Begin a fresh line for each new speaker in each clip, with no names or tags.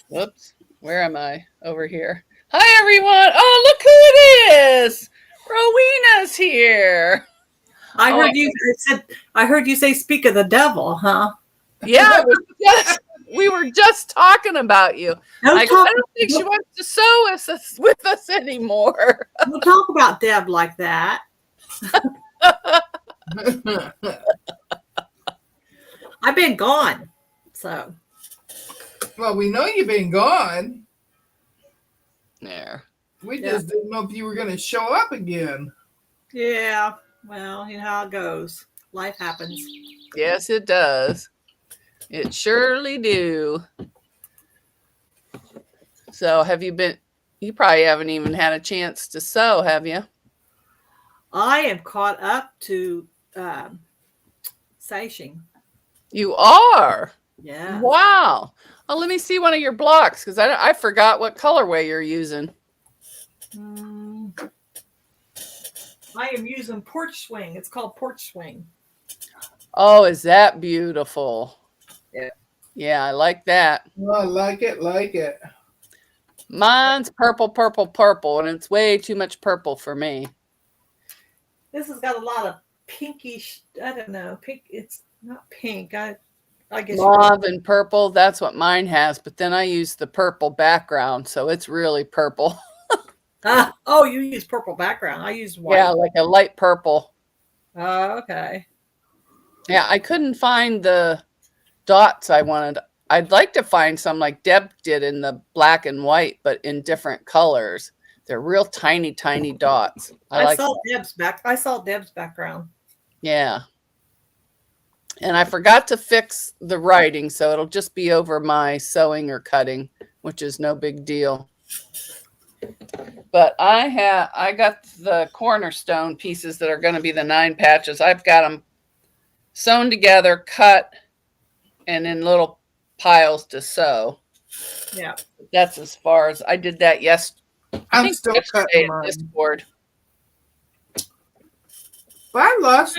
Whoops. Where am I? Over here. Hi, everyone. Oh, look who it is. Rowena's here.
I
Oh,
heard you said. I heard you say, "Speak of the devil," huh?
yeah. We were just talking about you.
Don't
I go,
talk.
I don't think she wants to sew with us anymore.
Don't talk about Deb like that. I've been gone, so
Well, we know you've been gone.
There.
We just didn't know if you were going to show up again.
yeah. Well, you know how it goes. Life happens.
Yes, it does. It surely do. So, have you been? You probably haven't even had a chance to sew, have you?
I am caught up to sashing.
You are.
Yeah.
Wow. Oh, let me see one of your blocks because I forgot what colorway you're using.
I am using porch swing. It's called porch swing.
Oh, is that beautiful?
Yeah.
Yeah, I like that.
Oh, I like it, like it.
Mine's purple, purple, purple, and it's way too much purple for me.
This has got a lot of pinkish. I don't know. Pink. It's not pink. I guess
Mauve and purple, that's what mine has, but then I use the purple background, so it's really purple.
Oh, you use purple background. I use white.
Yeah, like a light purple.
Oh, okay.
Yeah, I couldn't find the dots I wanted. I'd like to find some like Deb did in the black and white, but in different colors. They're real tiny, tiny dots. I
saw Deb's background.
Yeah. And I forgot to fix the writing, so it'll just be over my sewing or cutting, which is no big deal. But I got the cornerstone pieces that are going to be the 9 patches. I've got them sewn together, cut, and in little piles to sew.
Yeah.
That's as far as I did that yesterday.
I'm still cutting mine.
Discord.
But I lost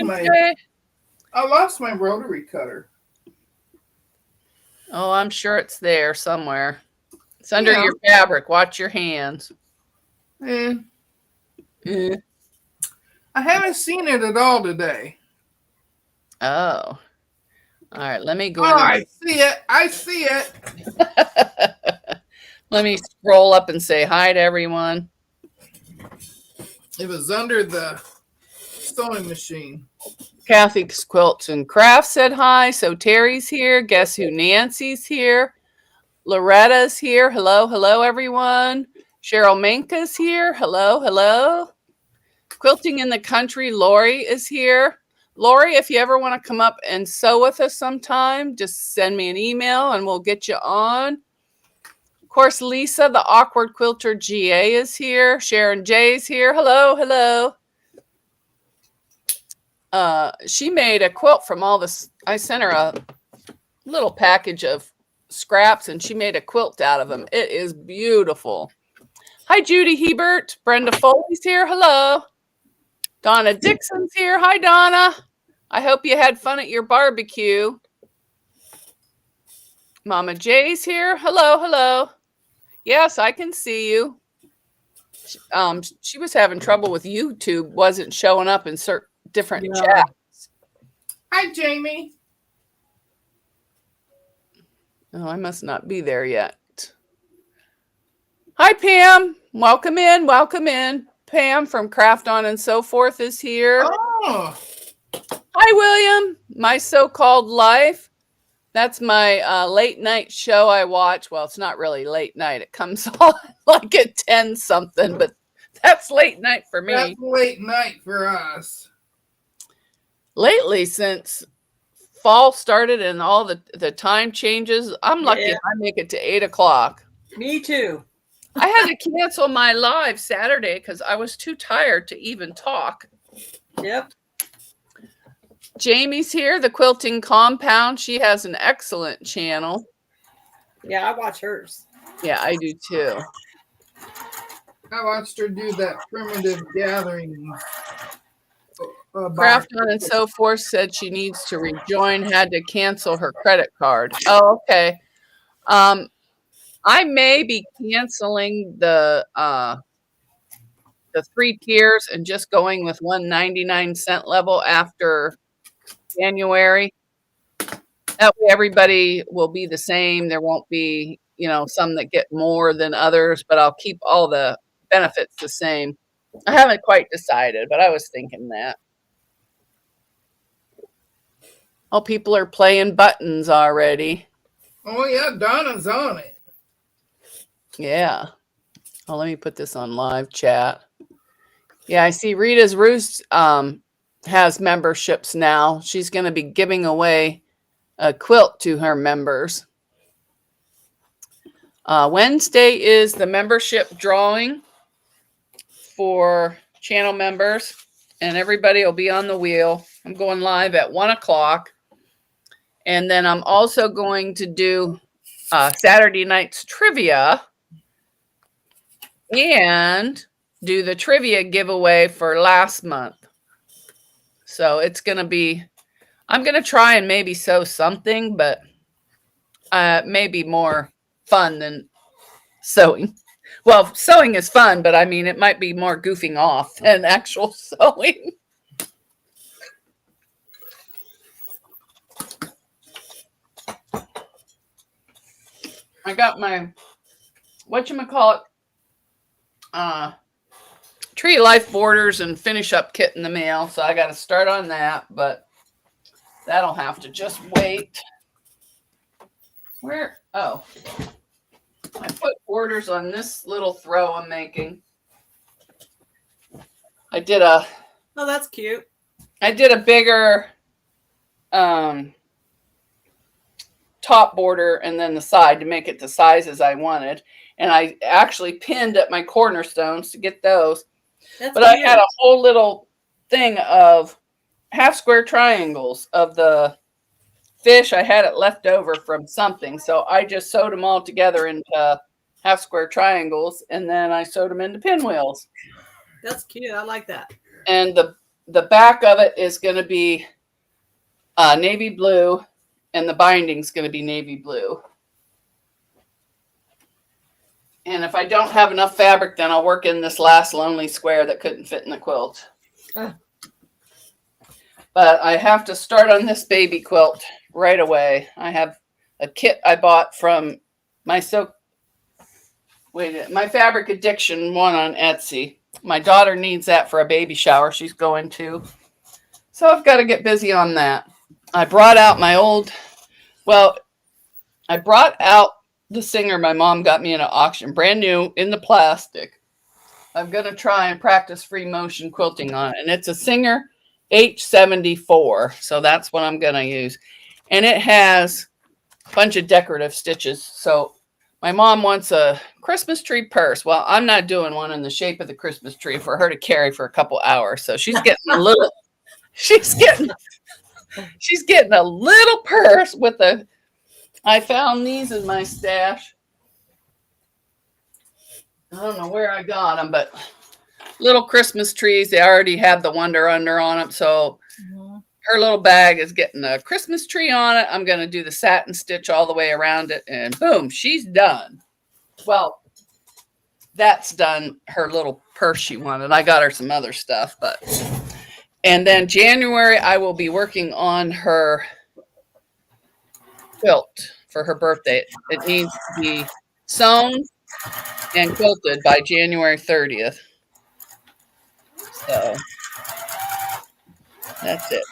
my rotary cutter.
Oh, I'm sure it's there somewhere. It's under your fabric. Watch your hands.
I haven't seen it at all today.
Oh. All right, let me go.
Oh, I see it. I see it.
Let me scroll up and say hi to everyone.
It was under the sewing machine.
Kathy's Quilts and Crafts said hi. So Terry's here. Guess who? Nancy's here. Loretta's here. Hello, hello, everyone. Cheryl Manka's here. Hello, hello. Quilting in the Country, Lori is here. Lori, if you ever want to come up and sew with us sometime, just send me an email and we'll get you on. Of course, Lisa, the Awkward Quilter GA, is here. Sharon J's here. Hello, hello. She made a quilt from all this. I sent her a little package of scraps and she made a quilt out of them. It is beautiful. Hi, Judy Hebert. Brenda Foley's here. Hello. Donna Dixon's here. Hi, Donna. I hope you had fun at your barbecue. Mama J's here. Hello, hello. Yes, I can see you. She was having trouble with YouTube. Wasn't showing up in certain different chats.
Hi, Jamie.
Oh, I must not be there yet. Hi, Pam. Welcome in. Welcome in. Pam from Craft On and So Forth is here.
Oh.
Hi, William. My So-Called Life. That's my late night show I watch. Well, it's not really late night. It comes on like at 10 something, but that's late night for me.
That's late night for us.
Lately, since fall started and all the time changes, I'm lucky if I make it to 8 o'clock.
Me too.
I had to cancel my live Saturday because I was too tired to even talk.
Yep.
Jamie's here, the Quilting Compound. She has an excellent channel.
Yeah, I watch hers.
Yeah, I do too.
I watched her do that primitive gathering.
Craft On and So Forth said she needs to rejoin, had to cancel her credit card. Oh, okay. I may be canceling the 3 tiers and just going with 1.99 level after January. That way everybody will be the same. There won't be, some that get more than others, but I'll keep all the benefits the same. I haven't quite decided, but I was thinking that. Oh, people are playing buttons already.
Oh yeah, Donna's on it.
Yeah. Oh, let me put this on live chat. Yeah, I see Rita's Roost has memberships now. She's going to be giving away a quilt to her members. Wednesday is the membership drawing for channel members, and everybody will be on the wheel. I'm going live at 1 o'clock. And then I'm also going to do Saturday night's trivia and do the trivia giveaway for last month. So it's going to be, I'm going to try and maybe sew something, but maybe more fun than sewing. Well, sewing is fun, but I mean, it might be more goofing off than actual sewing. I got my, whatchamacallit, Tree of Life borders and finish up kit in the mail. So I got to start on that, but that'll have to just wait. Where? Oh, I put borders on this little throw I'm making. I did a.
Oh, that's cute.
I did a bigger top border and then the side to make it the sizes I wanted. And I actually pinned at my cornerstones to get those.
That's
but
cute.
I had a whole little thing of half square triangles of the fish. I had it left over from something. So I just sewed them all together into half square triangles, and then I sewed them into pinwheels.
That's cute. I like that.
And the back of it is going to be navy blue, and the binding's going to be navy blue. And if I don't have enough fabric, then I'll work in this last lonely square that couldn't fit in the quilt. But I have to start on this baby quilt right away. I have a kit I bought from my Fabric Addiction one on Etsy. My daughter needs that for a baby shower she's going to. So I've got to get busy on that. I brought out I brought out the Singer my mom got me in an auction, brand new in the plastic. I'm going to try and practice free motion quilting on it. And it's a Singer H74. So that's what I'm going to use. And it has a bunch of decorative stitches. So my mom wants a Christmas tree purse. Well, I'm not doing one in the shape of the Christmas tree for her to carry for a couple hours. So she's getting she's getting a little purse with I found these in my stash. I don't know where I got them, but little Christmas trees. They already have the Wonder Under on them. So her little bag is getting a Christmas tree on it. I'm going to do the satin stitch all the way around it, and boom, she's done. Well, that's done her little purse she wanted. I got her some other stuff, and then January, I will be working on her quilt for her birthday. It needs to be sewn and quilted by January 30th. So that's it.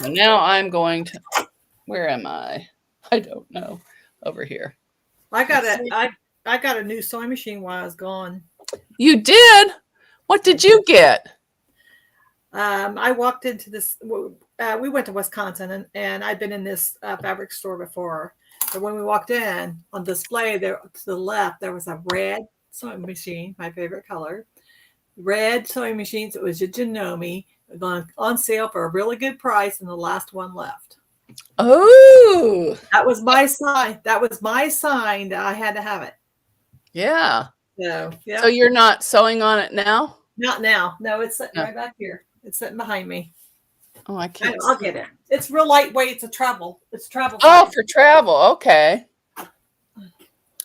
And now I'm going to, where am I? I don't know. Over here.
I got a new sewing machine while I was gone.
You did? What did you get?
I walked into this. We went to Wisconsin, and I'd been in this fabric store before. But when we walked in, on display there to the left, there was a red sewing machine, my favorite color. Red sewing machines. It was a Janome, gone on sale for a really good price, and the last one left.
Oh,
that was my sign. That was my sign that I had to have it.
Yeah.
So yeah.
So you're not sewing on it now?
Not now. No, it's sitting right back here. It's sitting behind me.
Oh, I can't.
I'll get it. It's real lightweight. It's travel.
Oh, for travel. Okay.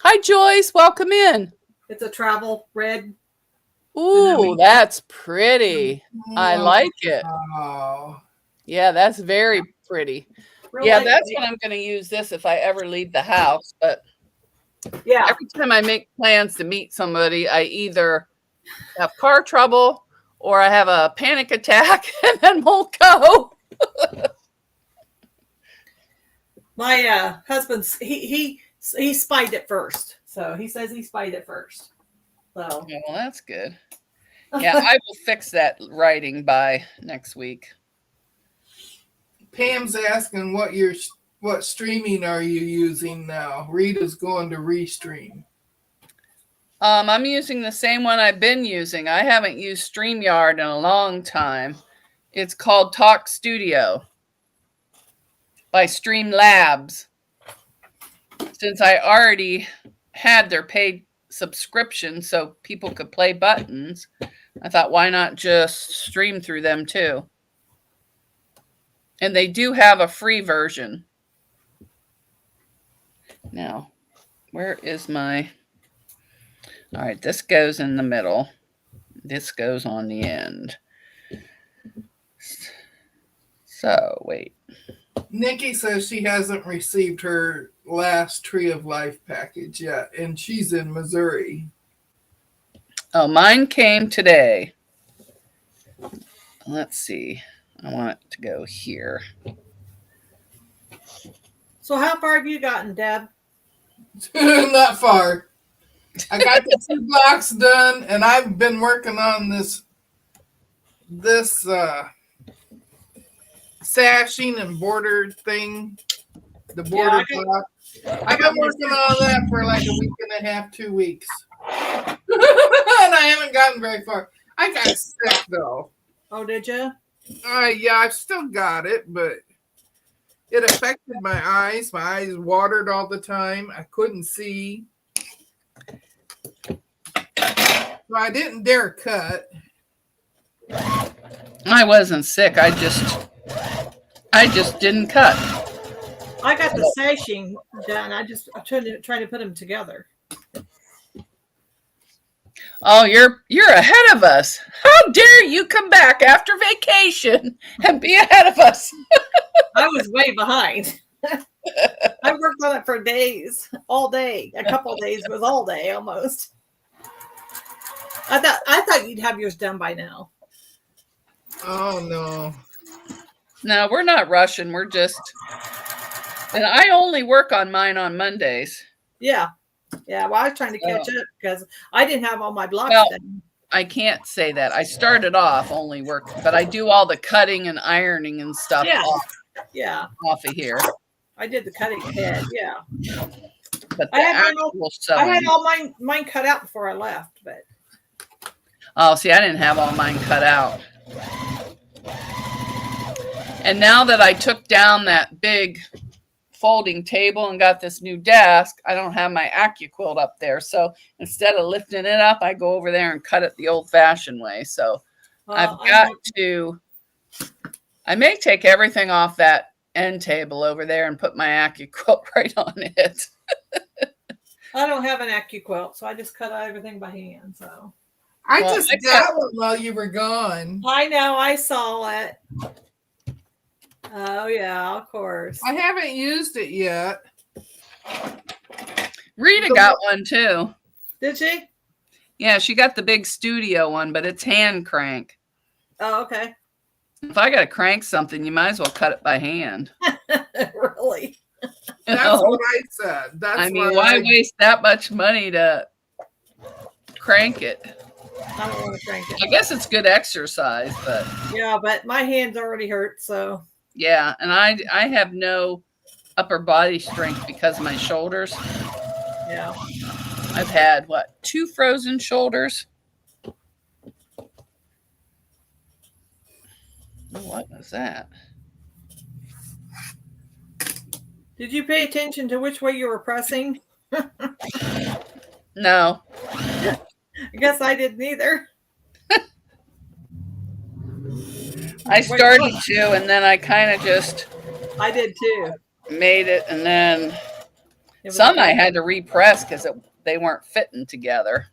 Hi, Joyce. Welcome in.
It's a travel red.
Ooh, that's pretty. I like it.
Wow.
Yeah, that's very pretty.
Real
Yeah,
light
that's
weight.
what I'm going to use this if I ever leave the house. But
Yeah.
every time I make plans to meet somebody, I either have car trouble or I have a panic attack and then won't go.
My husband's he spied it first. So he says he spied it first. So
Oh, well, that's good. Yeah, I will fix that writing by next week.
Pam's asking what streaming are you using now? Rita's going to Restream.
I'm using the same one I've been using. I haven't used StreamYard in a long time. It's called Talk Studio by Streamlabs. Since I already had their paid subscription so people could play buttons, I thought, why not just stream through them too? And they do have a free version. Now, where is my... All right, this goes in the middle. This goes on the end. So, wait.
Nikki says she hasn't received her last Tree of Life package yet, and she's in Missouri.
Oh, mine came today. Let's see. I want it to go here.
So how far have you gotten, Deb?
Not far. I got the 2 blocks done, and I've been working on this sashing and border thing. The border block. I've been working on that for like a week and a half, 2 weeks. And I haven't gotten very far. I got sick though.
Oh, did you?
Yeah, I've still got it, but it affected my eyes. My eyes watered all the time. I couldn't see. So I didn't dare cut.
I wasn't sick. I just didn't cut.
I got the sashing done. I'm trying to put them together.
Oh, you're ahead of us. How dare you come back after vacation and be ahead of us?
I was way behind. I worked on it for days, all day. A couple of days was all day almost. I thought you'd have yours done by now.
Oh no.
No, we're not rushing. We're just, and I only work on mine on Mondays.
Yeah. Yeah. Well, I was trying to catch up because I didn't have all my blocks done.
I can't say that. I started off only work, but I do all the cutting and ironing and stuff off of here.
I did the cutting head. Yeah.
But
I had all mine cut out before I left, but.
Oh, see, I didn't have all mine cut out. And now that I took down that big folding table and got this new desk, I don't have my AccuQuilt up there. So instead of lifting it up, I go over there and cut it the old-fashioned way. So I may take everything off that end table over there and put my AccuQuilt right on it.
I don't have an AccuQuilt, so I just cut everything by hand. So
I just got one while you were gone.
I know, I saw it. Oh yeah, of course.
I haven't used it yet.
Rita got one too.
Did she?
Yeah, she got the big studio one, but it's hand crank.
Oh, okay.
If I got to crank something, you might as well cut it by hand.
Really?
That's what I said.
Why waste that much money to crank it?
I don't want to crank it.
I guess it's good exercise, but
yeah, but my hands already hurt, so
yeah, and I have no upper body strength because of my shoulders.
Yeah.
I've had 2 frozen shoulders. What was that?
Did you pay attention to which way you were pressing?
No.
I guess I didn't either.
I started to, and then I kind of just...
I did too.
Made it, and then Some I had to repress because they weren't fitting together.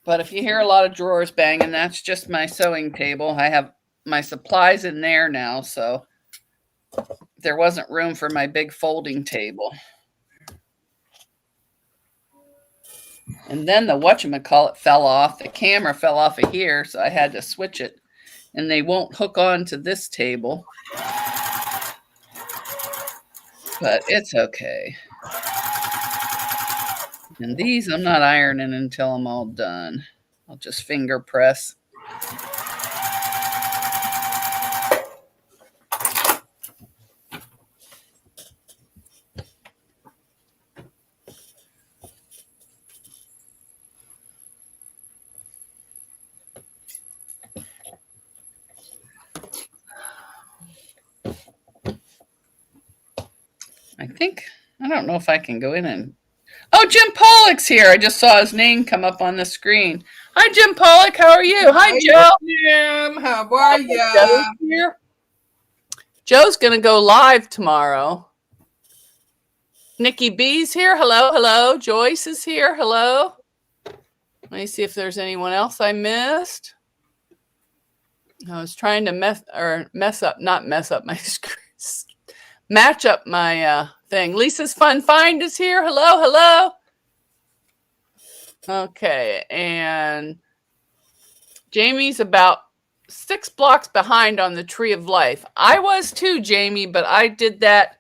But if you hear a lot of drawers banging, that's just my sewing table. I have my supplies in there now, so there wasn't room for my big folding table. And then the whatchamacallit fell off. The camera fell off of here, so I had to switch it. And they won't hook on to this table. But it's okay. And these I'm not ironing until I'm all done. I'll just finger press. I don't know if I can go in and... Oh, Jim Pollock's here. I just saw his name come up on the screen. Hi, Jim Pollock. How are you? Hi, Joe.
Jim, how are you?
Joe's going to go live tomorrow. Nikki B's here. Hello, hello. Joyce is here. Hello. Let me see if there's anyone else I missed. I was trying to not mess up my screen. Match up my thing. Lisa's Fun Find is here. Hello, hello. Okay, and Jamie's about 6 blocks behind on the Tree of Life. I was too, Jamie, but I did that.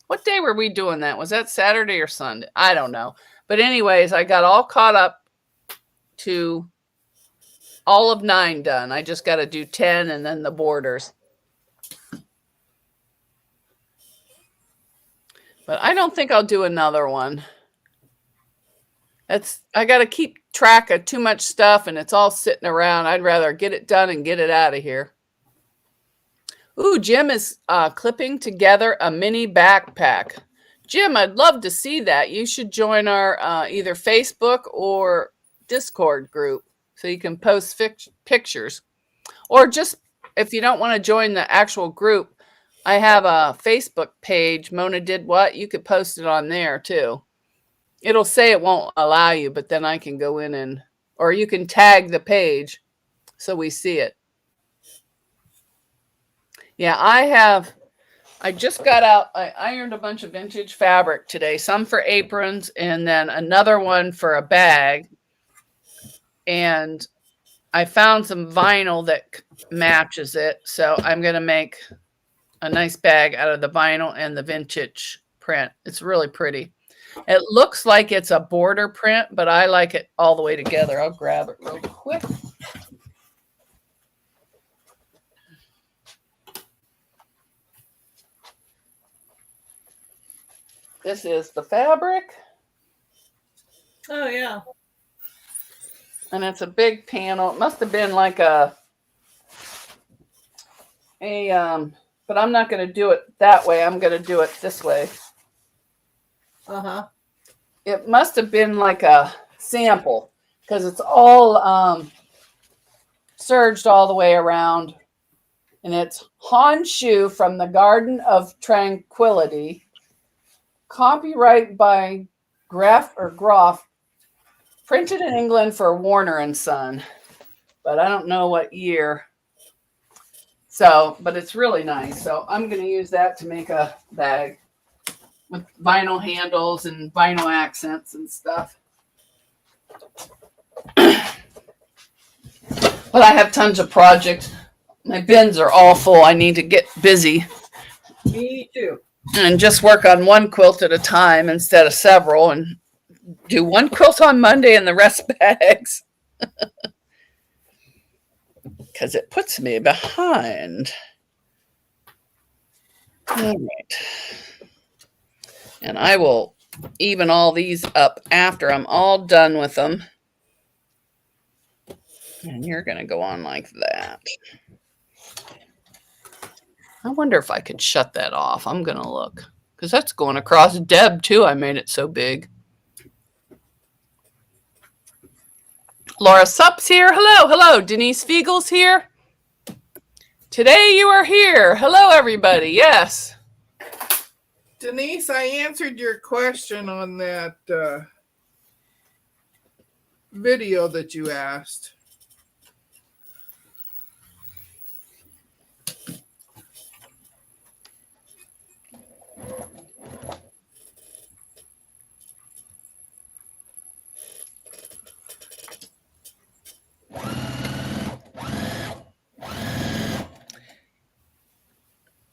What day were we doing that? Was that Saturday or Sunday? I don't know. But anyways, I got all caught up to all of 9 done. I just got to do 10 and then the borders. But I don't think I'll do another one. I got to keep track of too much stuff and it's all sitting around. I'd rather get it done and get it out of here. Ooh, Jim is clipping together a mini backpack. Jim, I'd love to see that. You should join our either Facebook or Discord group so you can post pictures. Or just, if you don't want to join the actual group, I have a Facebook page, Mona Did What? You could post it on there too. It'll say it won't allow you, but then I can go in or you can tag the page so we see it. Yeah, I just got out, I ironed a bunch of vintage fabric today, some for aprons and then another one for a bag. And I found some vinyl that matches it. So I'm going to make a nice bag out of the vinyl and the vintage print. It's really pretty. It looks like it's a border print, but I like it all the way together. I'll grab it real quick. This is the fabric.
Oh, yeah.
And it's a big panel. It must have been like but I'm not going to do it that way. I'm going to do it this way.
Uh-huh.
It must have been like a sample because it's all serged all the way around. And it's Honshu from the Garden of Tranquility. Copyright by Groff. Printed in England for Warner and Son. But I don't know what year. So, but it's really nice. So I'm going to use that to make a bag with vinyl handles and vinyl accents and stuff. But I have tons of projects. My bins are all full. I need to get busy.
Me too.
And just work on one quilt at a time instead of several and do one quilt on Monday and the rest bags. Because it puts me behind. All right. And I will even all these up after I'm all done with them. And you're going to go on like that. I wonder if I could shut that off. I'm going to look. Because that's going across Deb, too. I made it so big. Laura Supp's here. Hello, hello. Denise Fiegel's here. Today you are here. Hello, everybody. Yes.
Denise, I answered your question on that video that you asked.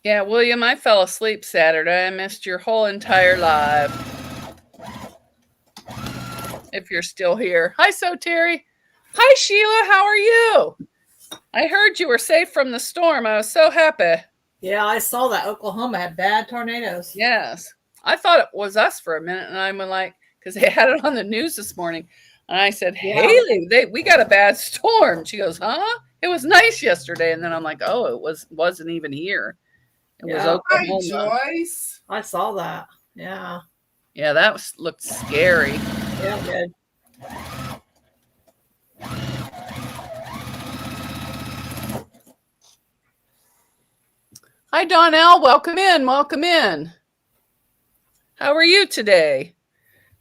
Yeah, William, I fell asleep Saturday. I missed your whole entire live. If you're still here. Hi, So Terry. Hi, Sheila. How are you? I heard you were safe from the storm. I was so happy.
Yeah, I saw that Oklahoma had bad tornadoes.
Yes. I thought it was us for a minute, and I'm like, because they had it on the news this morning. And I said, Haley, we got a bad storm. She goes, huh? It was nice yesterday. And then I'm like, oh, wasn't even here. It was Oklahoma.
Hi, Joyce.
I saw that. Yeah.
Yeah, that looked scary.
Yeah, good.
Hi, Donnell. Welcome in. Welcome in. How are you today?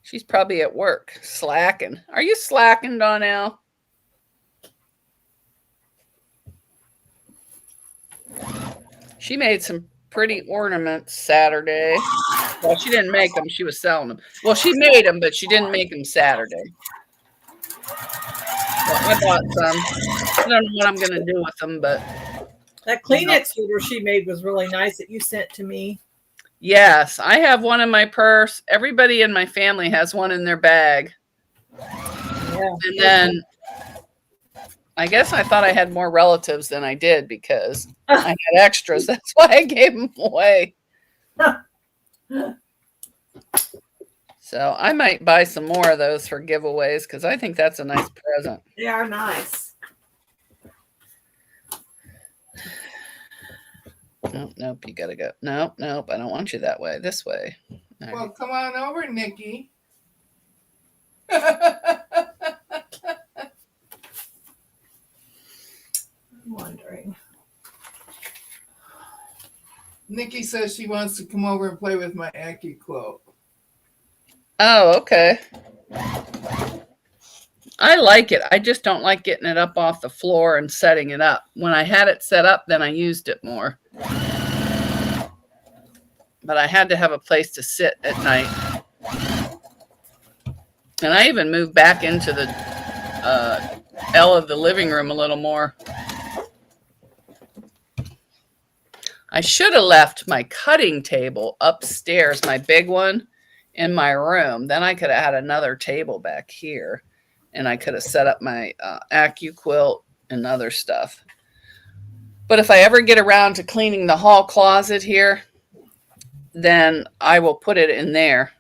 She's probably at work, slacking. Are you slacking, Donnell? She made some pretty ornaments Saturday. Well, she didn't make them. She was selling them. Well, she made them, but she didn't make them Saturday. Well, I bought some. I don't know what I'm going to do with them, but...
That Kleenex holder she made was really nice that you sent to me.
Yes, I have one in my purse. Everybody in my family has one in their bag.
Yeah.
And then I guess I thought I had more relatives than I did because I had extras. That's why I gave them away. So I might buy some more of those for giveaways because I think that's a nice present.
They are nice.
Nope, you gotta go. Nope, I don't want you that way. This way. All
Well,
right.
come on over, Nikki.
I'm wondering.
Nikki says she wants to come over and play with my Quilt.
Oh, okay. I like it. I just don't like getting it up off the floor and setting it up. When I had it set up, then I used it more. But I had to have a place to sit at night. And I even moved back into the L of the living room a little more. I should have left my cutting table upstairs, my big one, in my room. Then I could have had another table back here. And I could have set up my Quilt and other stuff. But if I ever get around to cleaning the hall closet here, then I will put it in there.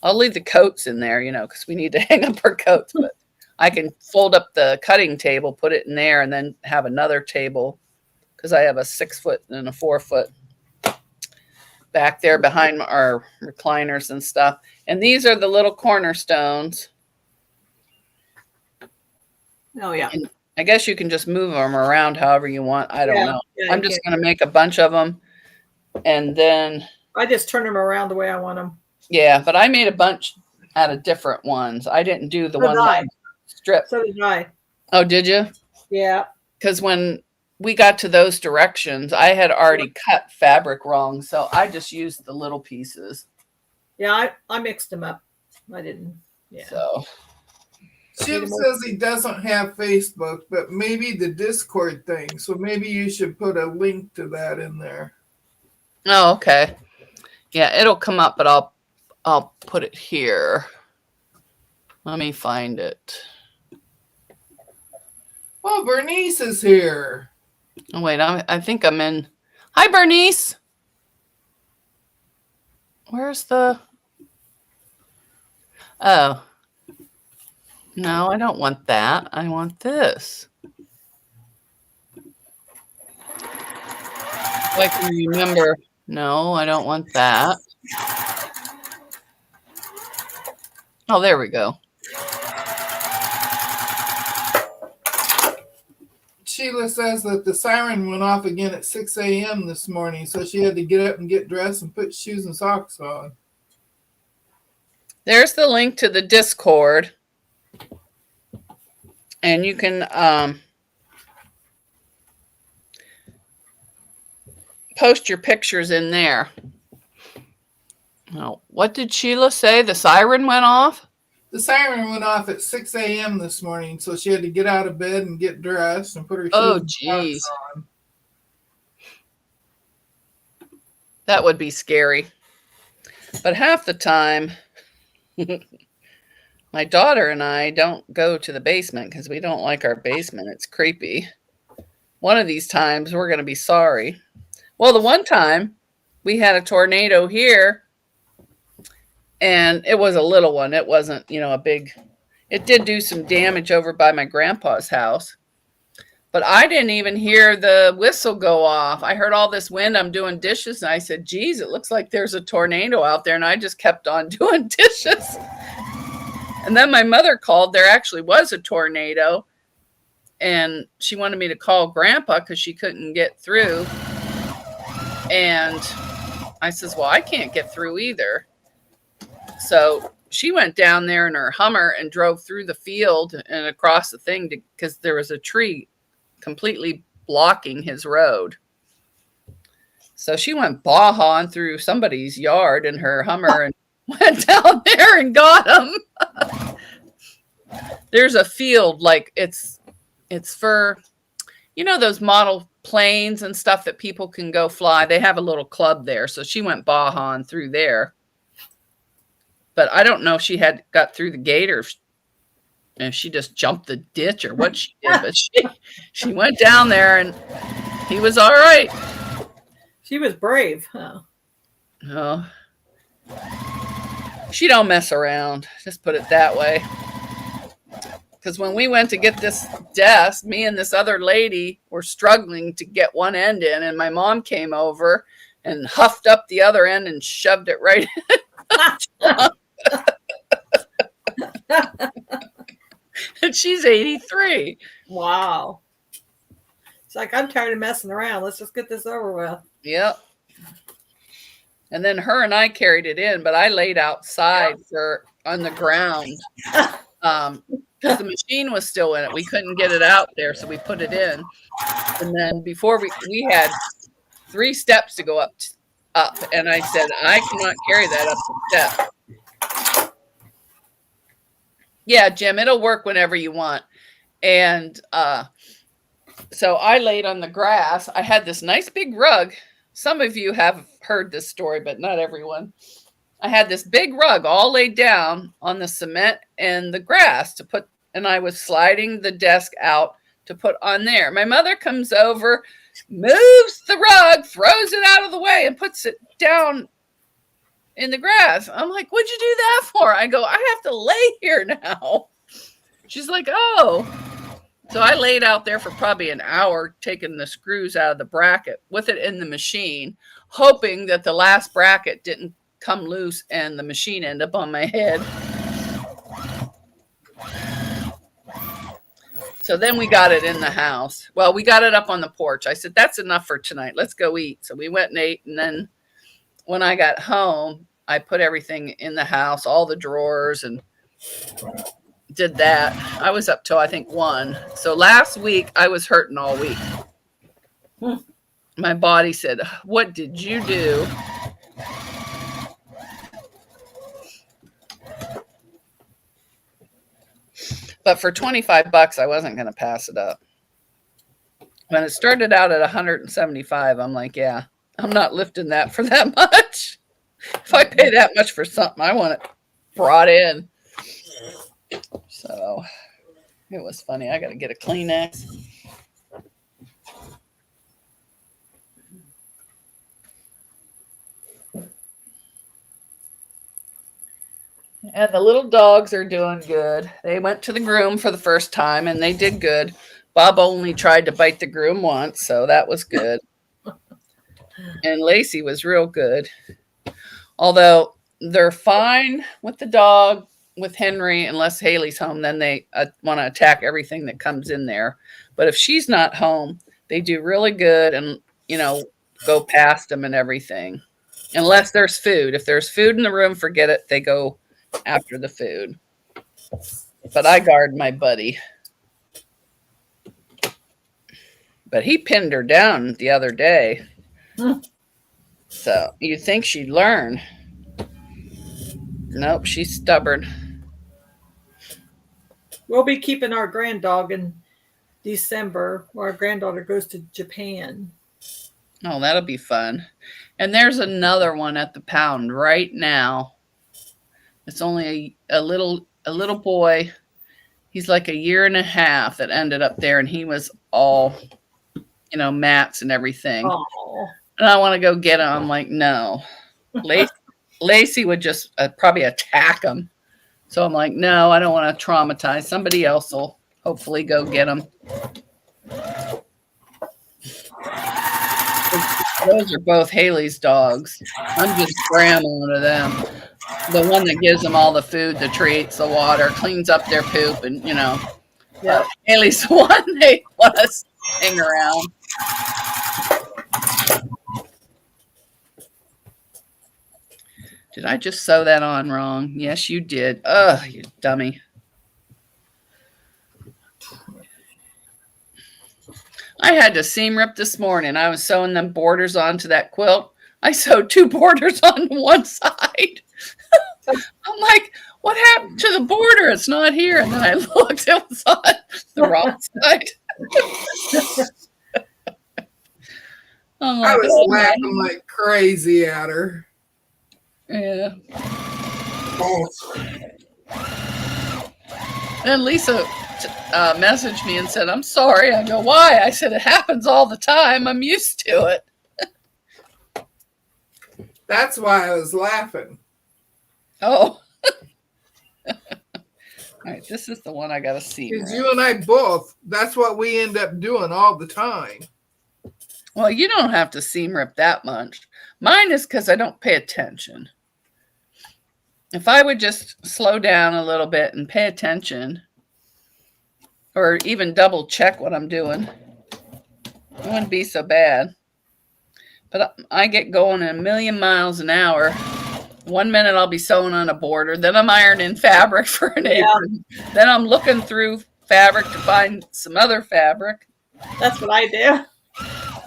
I'll leave the coats in there, because we need to hang up our coats. But I can fold up the cutting table, put it in there, and then have another table because I have a 6-foot and a 4-foot back there behind our recliners and stuff. And these are the little cornerstones.
Oh, yeah.
And I guess you can just move them around however you want. I don't know.
Yeah,
I'm just going to make a bunch of them. And then...
I just turn them around the way I want them.
Yeah, but I made a bunch out of different ones. I didn't do the one that strip.
So did I.
Oh, did you?
Yeah.
Because when we got to those directions, I had already cut fabric wrong. So I just used the little pieces.
Yeah, I mixed them up. I didn't. Yeah.
So...
Jim says he doesn't have Facebook, but maybe the Discord thing. So maybe you should put a link to that in there.
Oh, okay. Yeah, it'll come up, but I'll put it here. Let me find it.
Oh, Bernice is here.
Oh, wait, I think I'm in. Hi, Bernice. Where's the... Oh. No, I don't want that. I want this. I can remember. No, I don't want that. Oh, there we go.
Sheila says that the siren went off again at 6 a.m. this morning, so she had to get up and get dressed and put shoes and socks on.
There's the link to the Discord. And you can post your pictures in there. Now, what did Sheila say? The siren went off?
The siren went off at 6 a.m. this morning, so she had to get out of bed and get dressed and put her shoes and socks on.
That would be scary. But half the time, my daughter and I don't go to the basement because we don't like our basement. It's creepy. One of these times, we're going to be sorry. Well, the one time we had a tornado here, and it was a little one. It wasn't, a big. It did do some damage over by my grandpa's house. But I didn't even hear the whistle go off. I heard all this wind. I'm doing dishes, and I said, geez, it looks like there's a tornado out there. And I just kept on doing dishes. And then my mother called. There actually was a tornado. And she wanted me to call Grandpa because she couldn't get through. And I says, well, I can't get through either. So she went down there in her Hummer and drove through the field and across the thing because there was a tree completely blocking his road. So she went bawhawing through somebody's yard in her Hummer and went down there and got him. There's a field, like it's for, those model planes and stuff that people can go fly. They have a little club there. So she went bawhawing through there. But I don't know if she had got through the gate or if she just jumped the ditch or what she did. But she went down there and he was all right.
She was brave, huh?
Oh. She don't mess around. Just put it that way. Because when we went to get this desk, me and this other lady were struggling to get one end in. And my mom came over and huffed up the other end and shoved it right in. And she's 83.
Wow. It's like, I'm tired of messing around. Let's just get this over with.
Yep. And then her and I carried it in, but I laid outside on the ground. Because the machine was still in it. We couldn't get it out there, so we put it in. And then before we had 3 steps to go up. And I said, I cannot carry that up the step. Yeah, Jim, it'll work whenever you want. And so I laid on the grass. I had this nice big rug. Some of you have heard this story, but not everyone. I had this big rug all laid down on the cement and the grass and I was sliding the desk out to put on there. My mother comes over, moves the rug, throws it out of the way, and puts it down in the grass. I'm like, what'd you do that for? I go, I have to lay here now. She's like, oh. So I laid out there for probably an hour, taking the screws out of the bracket with it in the machine, hoping that the last bracket didn't come loose and the machine end up on my head. So then we got it in the house. Well, we got it up on the porch. I said, that's enough for tonight. Let's go eat. So we went and ate. And then when I got home, I put everything in the house, all the drawers, and did that. I was up till I think 1. So last week I was hurting all week. My body said, what did you do? But for $25, I wasn't going to pass it up. When it started out at 175, I'm like, yeah, I'm not lifting that for that much. If I pay that much for something, I want it brought in. So it was funny. I got to get a Kleenex. And the little dogs are doing good. They went to the groom for the first time and they did good. Bob only tried to bite the groom once, so that was good. And Lacey was real good. Although they're fine with the dog, with Henry, unless Haley's home, then they want to attack everything that comes in there. But if she's not home, they do really good and, go past them and everything. Unless there's food. If there's food in the room, forget it. They go after the food. But I guard my buddy. But he pinned her down the other day. So you'd think she'd learn. Nope, she's stubborn.
We'll be keeping our grand dog in December. Our granddaughter goes to Japan.
Oh, that'll be fun. And there's another one at the pound right now. It's only a little boy. He's like a year and a half that ended up there, and he was all, mats and everything.
Oh.
And I want to go get him. I'm like, no. Lacey would just probably attack him. So I'm like, no, I don't want to traumatize. Somebody else will hopefully go get him. Those are both Haley's dogs. I'm just scrambling to them. The one that gives them all the food, the treats, the water, cleans up their poop, and
Yep.
Haley's the one they want to hang around. Did I just sew that on wrong? Yes, you did. Ugh, you dummy. I had to seam rip this morning. I was sewing them borders onto that quilt. I sewed 2 borders on one side. I'm like, what happened to the border? It's not here. And then I looked, it was on the wrong side.
I was laughing like crazy at her.
Yeah. And Lisa messaged me and said, I'm sorry. I go, why? I said, it happens all the time. I'm used to it.
That's why I was laughing.
Oh. All right, this is the one I got to see.
Because you and I both, that's what we end up doing all the time.
Well, you don't have to seam rip that much. Mine is because I don't pay attention. If I would just slow down a little bit and pay attention, or even double check what I'm doing, it wouldn't be so bad. But I get going at 1,000,000 miles an hour. 1 minute I'll be sewing on a border, then I'm ironing fabric for an apron, then I'm looking through fabric to find some other fabric.
That's what I do.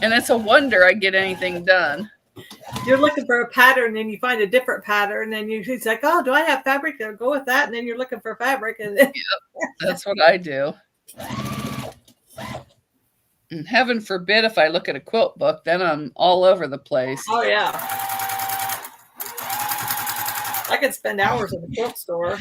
And it's a wonder I get anything done.
You're looking for a pattern and you find a different pattern and it's like, oh, do I have fabric to go with that? And then you're looking for fabric. And
Yep, that's what I do. And heaven forbid if I look at a quilt book, then I'm all over the place.
Oh, yeah. I could spend hours in the quilt store.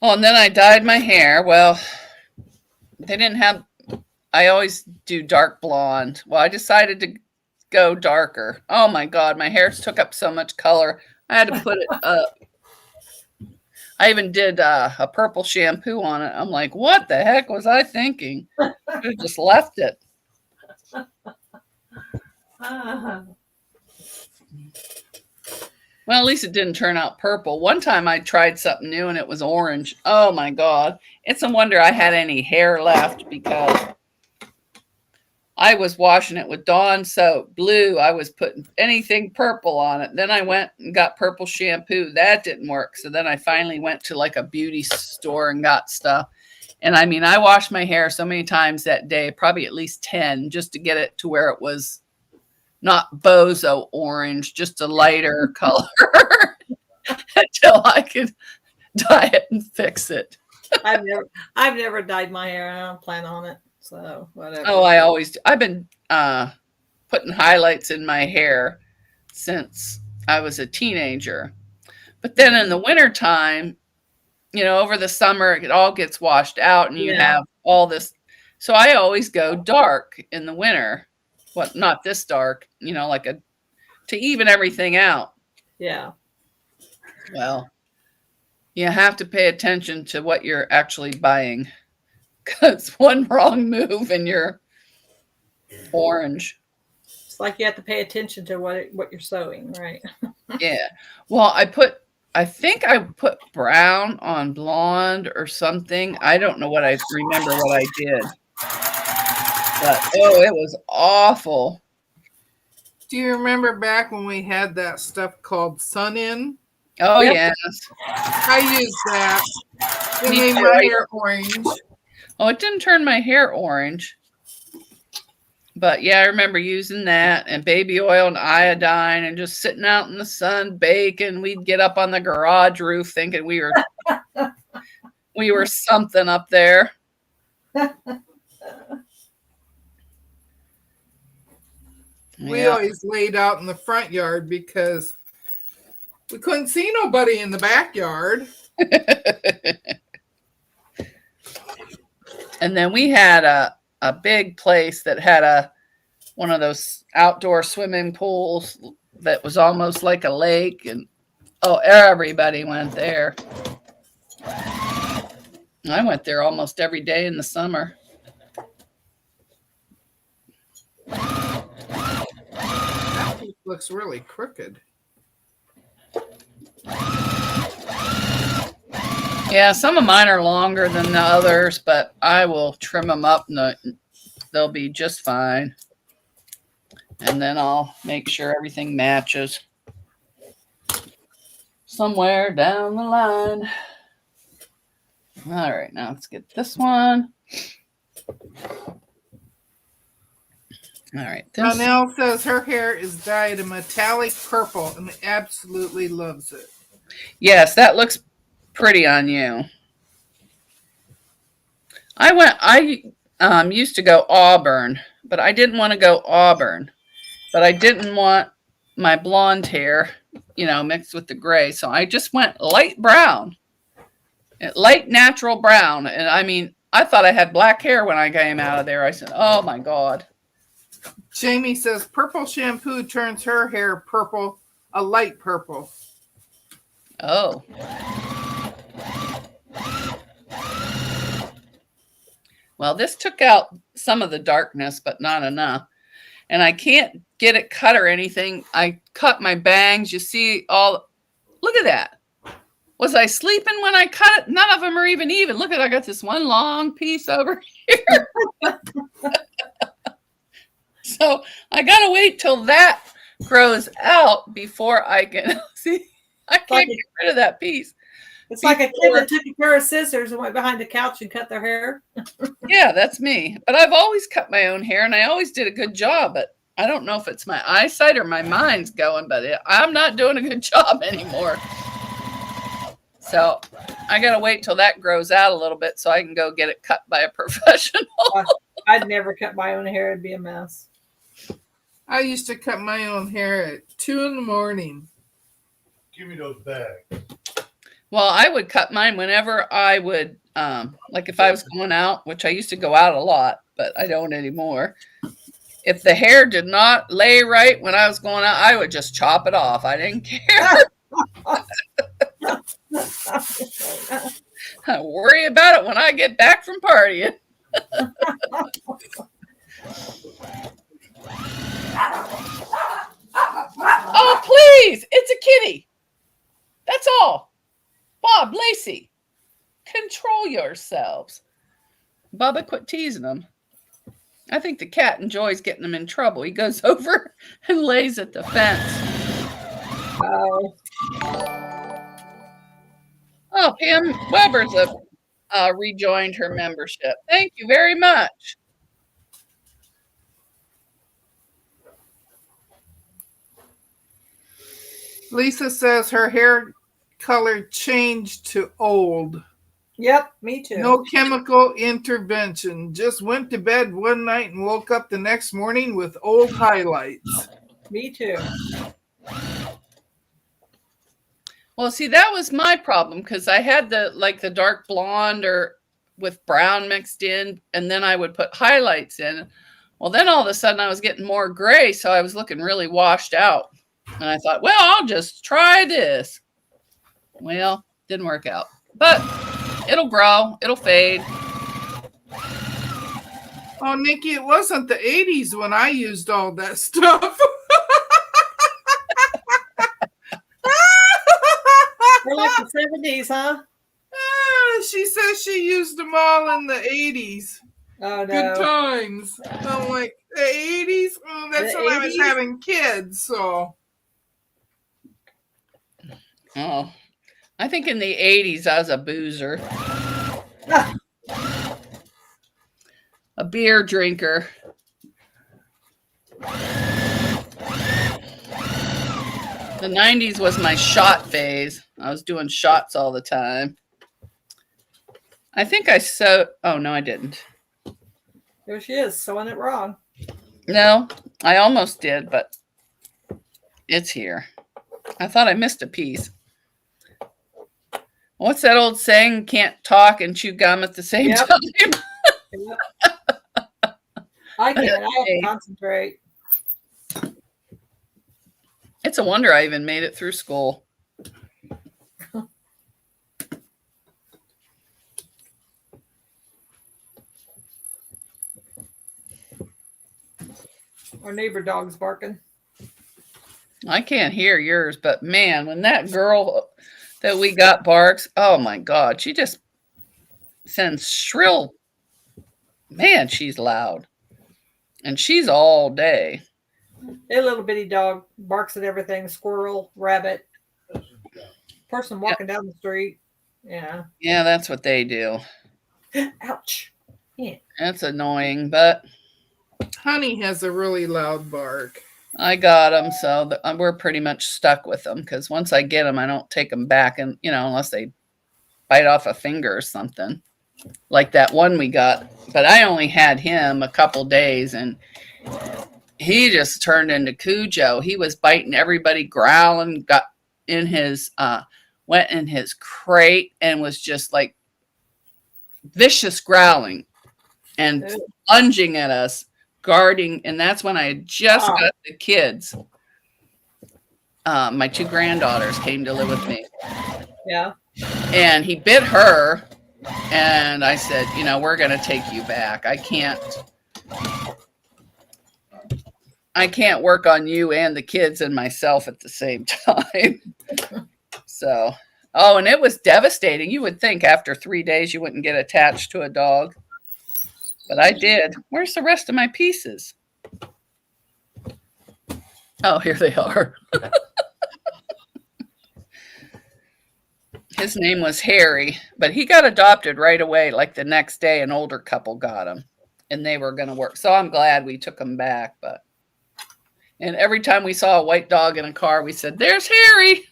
Oh, and then I dyed my hair. Well, they didn't have, I always do dark blonde. Well, I decided to go darker. Oh my God, my hair took up so much color. I had to put it up. I even did a purple shampoo on it. I'm like, what the heck was I thinking? I just left it. Well, at least it didn't turn out purple. One time I tried something new and it was orange. Oh my God. It's a wonder I had any hair left because I was washing it with Dawn soap, blue. I was putting anything purple on it. Then I went and got purple shampoo. That didn't work. So then I finally went to like a beauty store and got stuff. And I mean, I washed my hair so many times that day, probably at least 10, just to get it to where it was not bozo orange, just a lighter color until I could dye it and fix it.
I've never dyed my hair. I don't plan on it. So whatever.
Oh, I always do. I've been putting highlights in my hair since I was a teenager. But then in the wintertime, over the summer, it all gets washed out and you have all this. So I always go dark in the winter. What, not this dark, to even everything out.
Yeah.
Well, You have to pay attention to what you're actually buying, because one wrong move and you're orange.
It's like you have to pay attention to what you're sewing, right?
Yeah. Well, I think I put brown on blonde or something. I don't know what I remember what I did. But oh, it was awful.
Do you remember back when we had that stuff called Sun In?
Oh,
Yep.
yes.
I used that. It
Me
made
too.
my hair orange.
Oh, it didn't turn my hair orange. But yeah, I remember using that and baby oil and iodine and just sitting out in the sun baking. We'd get up on the garage roof thinking we were something up there.
We
Yeah.
always laid out in the front yard because we couldn't see nobody in the backyard.
And then we had a big place that had one of those outdoor swimming pools that was almost like a lake, and oh, everybody went there. I went there almost every day in the summer.
That piece looks really crooked.
Yeah, some of mine are longer than the others, but I will trim them up and they'll be just fine. And then I'll make sure everything matches somewhere down the line. All right, now let's get this one. All right. This.
Donnell says her hair is dyed a metallic purple and absolutely loves it.
Yes, that looks pretty on you. I used to go auburn, but I didn't want to go auburn. But I didn't want my blonde hair, mixed with the gray. So I just went light brown, light natural brown. And I mean, I thought I had black hair when I came out of there. I said, oh my God.
Jamie says purple shampoo turns her hair purple, a light purple.
Oh. Well, this took out some of the darkness, but not enough. And I can't get it cut or anything. I cut my bangs. You see look at that. Was I sleeping when I cut it? None of them are even. Look at, I got this one long piece over here. So I got to wait till that grows out before I can see. I can't get rid of that piece.
It's like a kid that took a pair of scissors and went behind the couch and cut their hair.
Yeah, that's me. But I've always cut my own hair and I always did a good job. But I don't know if it's my eyesight or my mind's going, but I'm not doing a good job anymore. So I got to wait till that grows out a little bit so I can go get it cut by a professional.
I'd never cut my own hair. It'd be a mess.
I used to cut my own hair at 2 a.m.
Give me those bags.
Well, I would cut mine whenever I would, like if I was going out, which I used to go out a lot, but I don't anymore. If the hair did not lay right when I was going out, I would just chop it off. I didn't care. I worry about it when I get back from partying. Oh, please. It's a kitty. That's all. Bob, Lacey, control yourselves. Bubba, quit teasing them. I think the cat enjoys getting them in trouble. He goes over and lays at the fence. Oh, Pam Weber's rejoined her membership. Thank you very much.
Lisa says her hair color changed to old.
Yep, me too.
No chemical intervention. Just went to bed one night and woke up the next morning with old highlights.
Me too.
Well, see, that was my problem because I had the dark blonde or with brown mixed in, and then I would put highlights in. Well, then all of a sudden I was getting more gray, so I was looking really washed out. And I thought, well, I'll just try this. Well, Didn't work out. But it'll grow. It'll fade.
Oh, Nikki, it wasn't the 80s when I used all that stuff.
We're like the 70s, huh?
She says she used them all in the 80s.
Oh, no.
Good times. I'm like, the 80s? That's
The
when I was
80s?
having kids, so.
Oh, I think in the 80s I was a boozer.
Ah,
A beer drinker. The 90s was my shot phase. I was doing shots all the time. I think I sewed. Oh, no, I didn't.
there she is, sewing it wrong.
No, I almost did, but it's here. I thought I missed a piece. What's that old saying? Can't talk and chew gum at the same
Yep.
time.
Yep. I can't. I have to concentrate.
It's a wonder I even made it through school.
Our neighbor dog's barking.
I can't hear yours, but man, when that girl that we got barks, oh my God, she just sends shrill. Man, she's loud. And she's all day.
A little bitty dog barks at everything, squirrel, rabbit, person walking down the street. Yeah.
Yeah, that's what they do.
Ouch. Yeah.
That's annoying, but
Honey has a really loud bark.
I got them, so we're pretty much stuck with them because once I get them, I don't take them back, and unless they bite off a finger or something, like that one we got. But I only had him a couple days, and he just turned into Cujo. He was biting everybody, growling, got in his went in his crate, and was just like vicious growling and lunging at us. Guarding, and that's when I had just got the kids. My two granddaughters came to live with me.
Yeah.
And he bit her, and I said, we're going to take you back. I can't work on you and the kids and myself at the same time. So, and it was devastating. You would think after 3 days you wouldn't get attached to a dog. But I did. Where's the rest of my pieces? Oh, here they are. His name was Harry, but he got adopted right away. Like the next day, an older couple got him, and they were going to work. So I'm glad we took him back. And every time we saw a white dog in a car, we said, "There's Harry."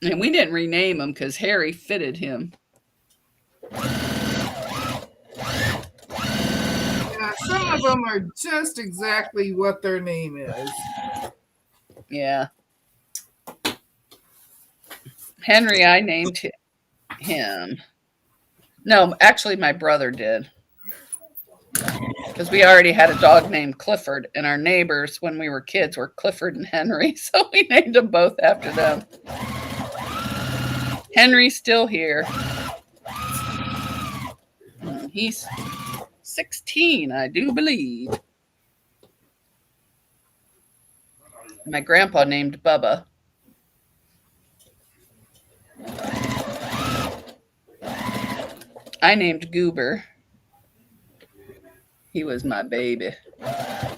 And we didn't rename him because Harry fitted him.
Yeah, some of them are just exactly what their name is.
Yeah. Henry, I named him. No, actually, my brother did. Because we already had a dog named Clifford, and our neighbors, when we were kids, were Clifford and Henry. So we named them both after them. Henry's still here. He's 16, I do believe. My grandpa named Bubba. I named Goober. He was my baby. I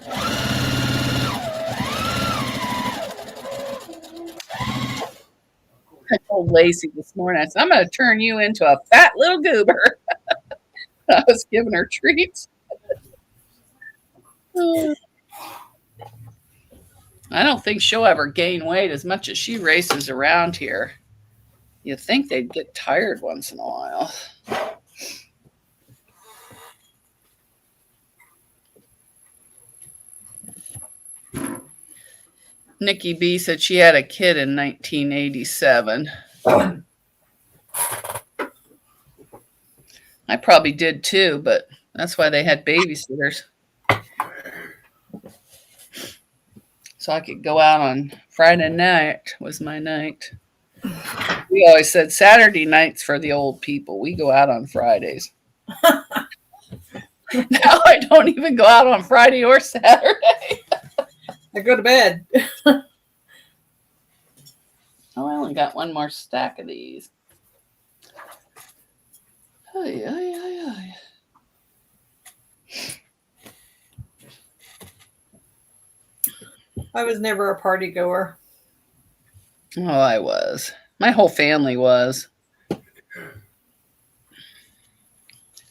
told Lacey this morning, I said, I'm going to turn you into a fat little goober. I was giving her treats. I don't think she'll ever gain weight as much as she races around here. You'd think they'd get tired once in a while. Nikki B said she had a kid in 1987. I probably did too, but that's why they had babysitters. So so I could go out on Friday night was my night. We always said Saturday nights for the old people. We go out on Fridays. Now I don't even go out on Friday or Saturday.
I go to bed.
Oh, I only got one more stack of these. Ay, ay, ay, ay.
I was never a party goer.
Oh, I was. My whole family was.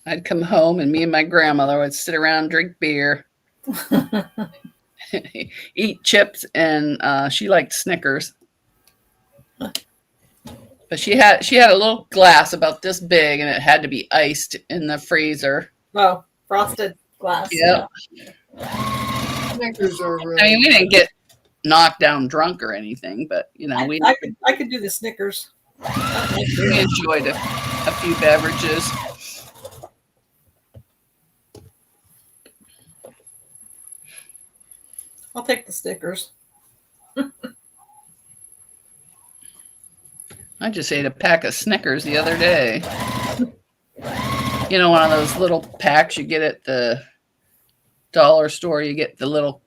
I'd come home and me and my grandmother would sit around, drink beer, eat chips, and she liked Snickers. But she had a little glass about this big, and it had to be iced in the freezer.
Oh, frosted glass.
Yep.
Snickers are really.
I mean, we didn't get knocked down drunk or anything, but you know,
I could do the Snickers.
we enjoyed a few beverages.
I'll take the Snickers.
I just ate a pack of Snickers the other day. You know, one of those little packs you get at the dollar store. You get the little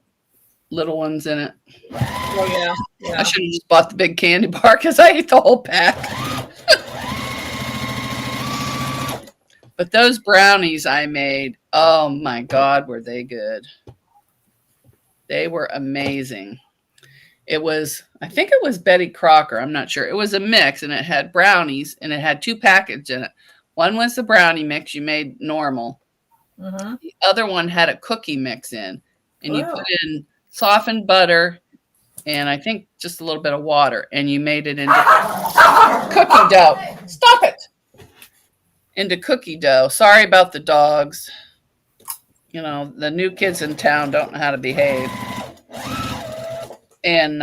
ones in it.
Oh yeah.
I should have just bought the big candy bar because I ate the whole pack. But those brownies I made, oh my God, were they good. They were amazing. It was, I think it was Betty Crocker. I'm not sure. It was a mix, and it had brownies, and it had 2 packages in it. One was the brownie mix you made normal.
Mm-hmm.
The other one had a cookie mix in, and you put in softened butter and I think just a little bit of water, and you made it into cookie dough. Stop it! Into cookie dough. Sorry about the dogs. You know, the new kids in town don't know how to behave. And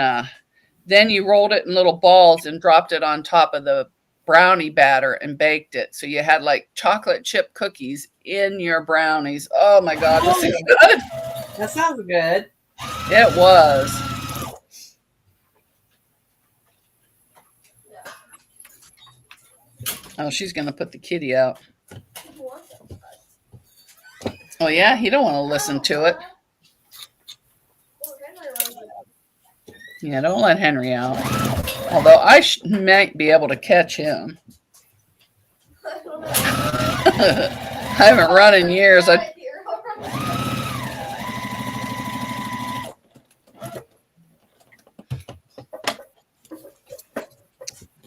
then you rolled it in little balls and dropped it on top of the brownie batter and baked it. So you had like chocolate chip cookies in your brownies. Oh my God, this is good.
That sounds good.
It was. Oh, she's going to put the kitty out. Oh, yeah? He don't want to listen to it. Yeah, don't let Henry out. Although I might be able to catch him. I haven't run in years.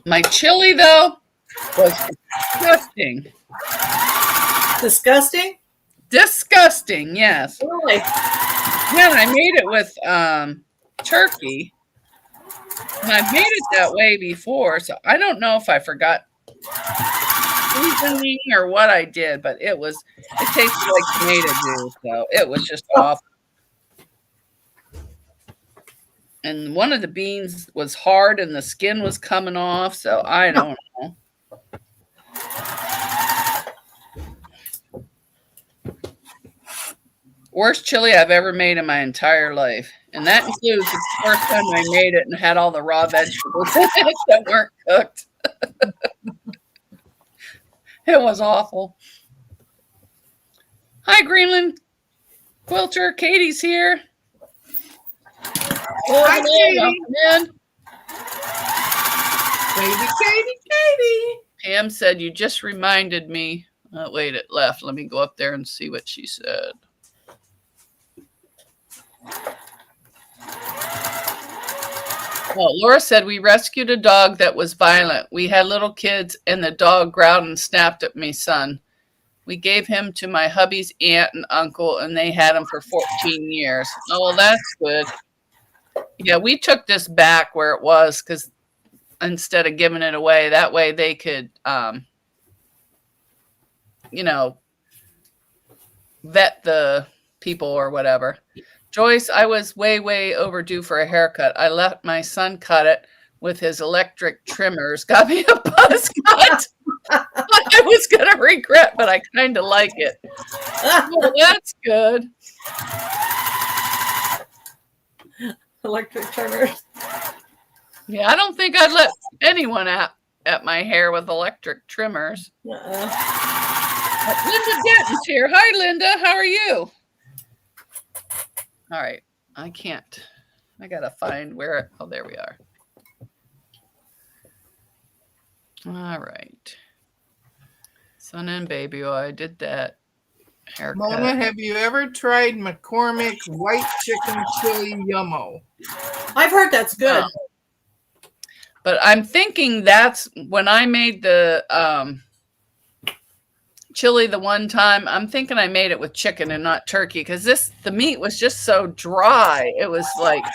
My chili, though, was disgusting.
Disgusting?
Disgusting, yes.
Really?
Yeah, I made it with turkey. And I've made it that way before, so I don't know if I forgot seasoning or what I did, but it tasted like tomato juice, so it was just awful. And one of the beans was hard and the skin was coming off, so I don't know. Worst chili I've ever made in my entire life. And that includes the first time I made it and had all the raw vegetables in it that weren't cooked. It was awful. Hi, Greenland Quilter. Katie's here.
Hi, Katie. Katie.
Pam said, you just reminded me. Wait, it left. Let me go up there and see what she said. Well, Laura said, we rescued a dog that was violent. We had little kids, and the dog growled and snapped at my son. We gave him to my hubby's aunt and uncle, and they had him for 14 years. Oh, well, that's good. Yeah, we took this back where it was because instead of giving it away, that way they could, vet the people or whatever. Joyce, I was way overdue for a haircut. I let my son cut it with his electric trimmers. Got me a buzz cut. I was going to regret, but I kind of like it. Oh, that's good.
Electric trimmers.
Yeah, I don't think I'd let anyone at my hair with electric trimmers. Linda Denton's here. Hi, Linda. How are you? All right. I can't. I got to find where. Oh, there we are. All right. Son and baby oil. I did that. Haircut.
Mona, have you ever tried McCormick's white chicken chili yummo?
I've heard that's good.
But I'm thinking that's when I made the chili the one time, I'm thinking I made it with chicken and not turkey because the meat was just so dry. It was like,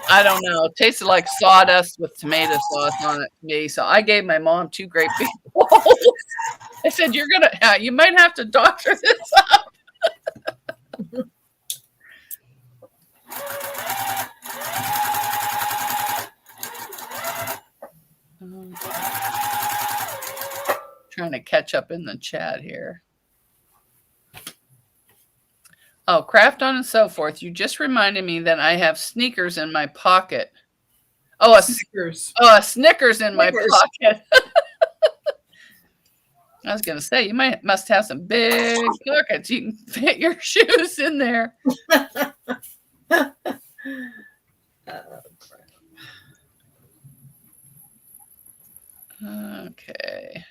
I don't know, it tasted like sawdust with tomato sauce on it to me. So I gave my mom 2 great big bowls. I said, you might have to doctor this up. Trying to catch up in the chat here. Oh, craft on and so forth. You just reminded me that I have sneakers in my pocket. Oh, a Snickers. Oh, a Snickers in my pocket. I was going to say, you must have some big pockets. You can fit your shoes in there. Okay.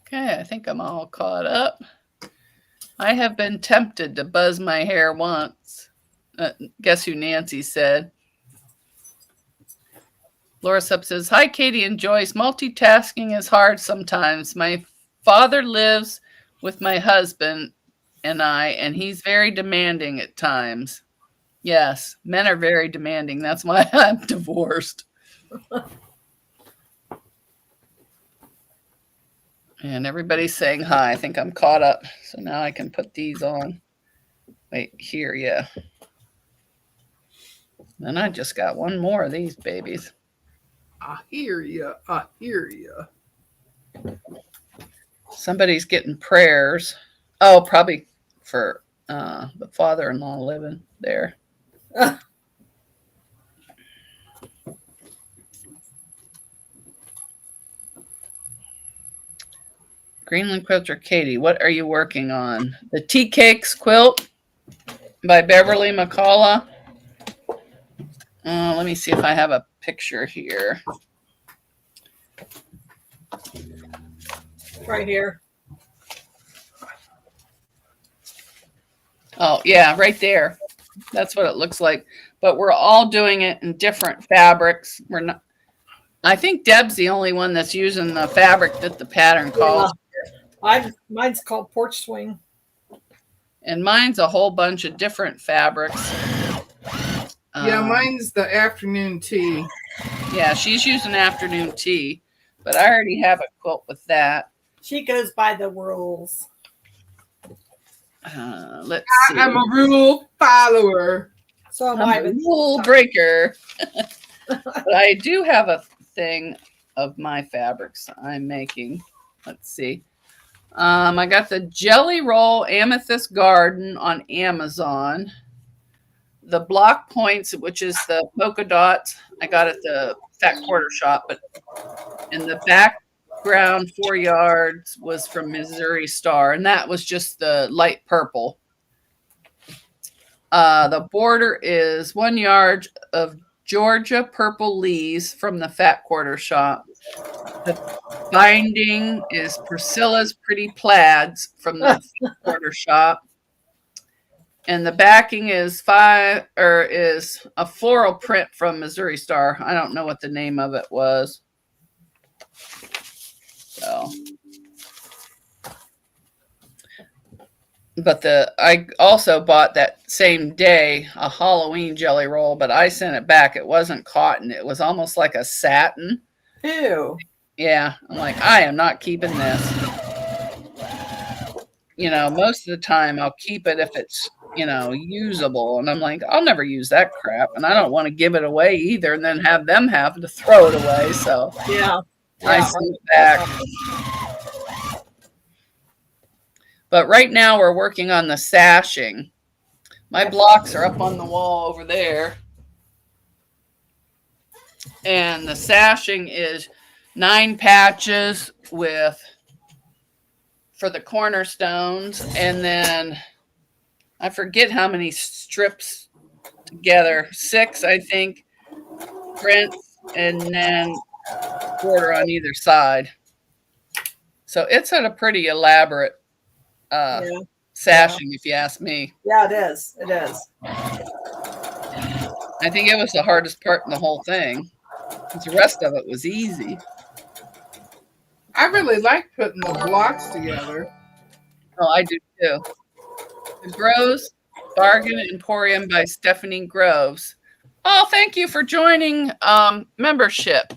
Okay, I think I'm all caught up. I have been tempted to buzz my hair once. Guess who Nancy said? Laura Sup says, hi, Katie and Joyce. Multitasking is hard sometimes. My father lives with my husband and I, and he's very demanding at times. Yes, men are very demanding. That's why I'm divorced. And everybody's saying hi. I think I'm caught up. So now I can put these on. Wait, here, yeah. And I just got one more of these babies.
I hear you. I hear you.
Somebody's getting prayers. Oh, probably for the father-in-law living there. Greenland Quilter Katie, what are you working on? The Tea Cakes Quilt by Beverly McCullough. Let me see if I have a picture here.
Right here.
Oh, yeah, right there. That's what it looks like. But we're all doing it in different fabrics. We're not. I think Deb's the only one that's using the fabric that the pattern calls.
Yeah. Mine's called Porch Swing.
And mine's a whole bunch of different fabrics.
Yeah, mine's the afternoon tea.
Yeah, she's using afternoon tea. But I already have a quilt with that.
She goes by the rules.
Let's see.
I'm a rule follower.
So am
I'm a rule breaker. But I do have a thing of my fabrics I'm making. Let's see. I got the Jelly Roll Amethyst Garden on Amazon. The block points, which is the polka dots, I got at the Fat Quarter Shop. But in the background 4 yards was from Missouri Star, and that was just the light purple. The border is 1 yard of Georgia Purple Leaves from the Fat Quarter Shop. The binding is Priscilla's Pretty Plaids from the Fat Quarter Shop. And the backing is a floral print from Missouri Star. I don't know what the name of it was. So, but I also bought that same day a Halloween jelly roll, but I sent it back. It wasn't cotton. It was almost like a satin.
Ew.
Yeah, I'm like, I am not keeping this. You know, most of the time I'll keep it if it's, usable. And I'm like, I'll never use that crap. And I don't want to give it away either and then have them have to throw it away. So
yeah.
I sent it back. But right now we're working on the sashing. My blocks are up on the wall over there. And the sashing is 9 patches with for the cornerstones, and then I forget how many strips together, 6 I think, prints, and then border on either side. So it's a pretty elaborate sashing, if you ask me.
Yeah, it is. It is.
I think it was the hardest part in the whole thing. The rest of it was easy.
I really like putting the blocks together.
Oh, I do too. The Groves Bargain Emporium by Stephanie Groves. Oh, thank you for joining membership.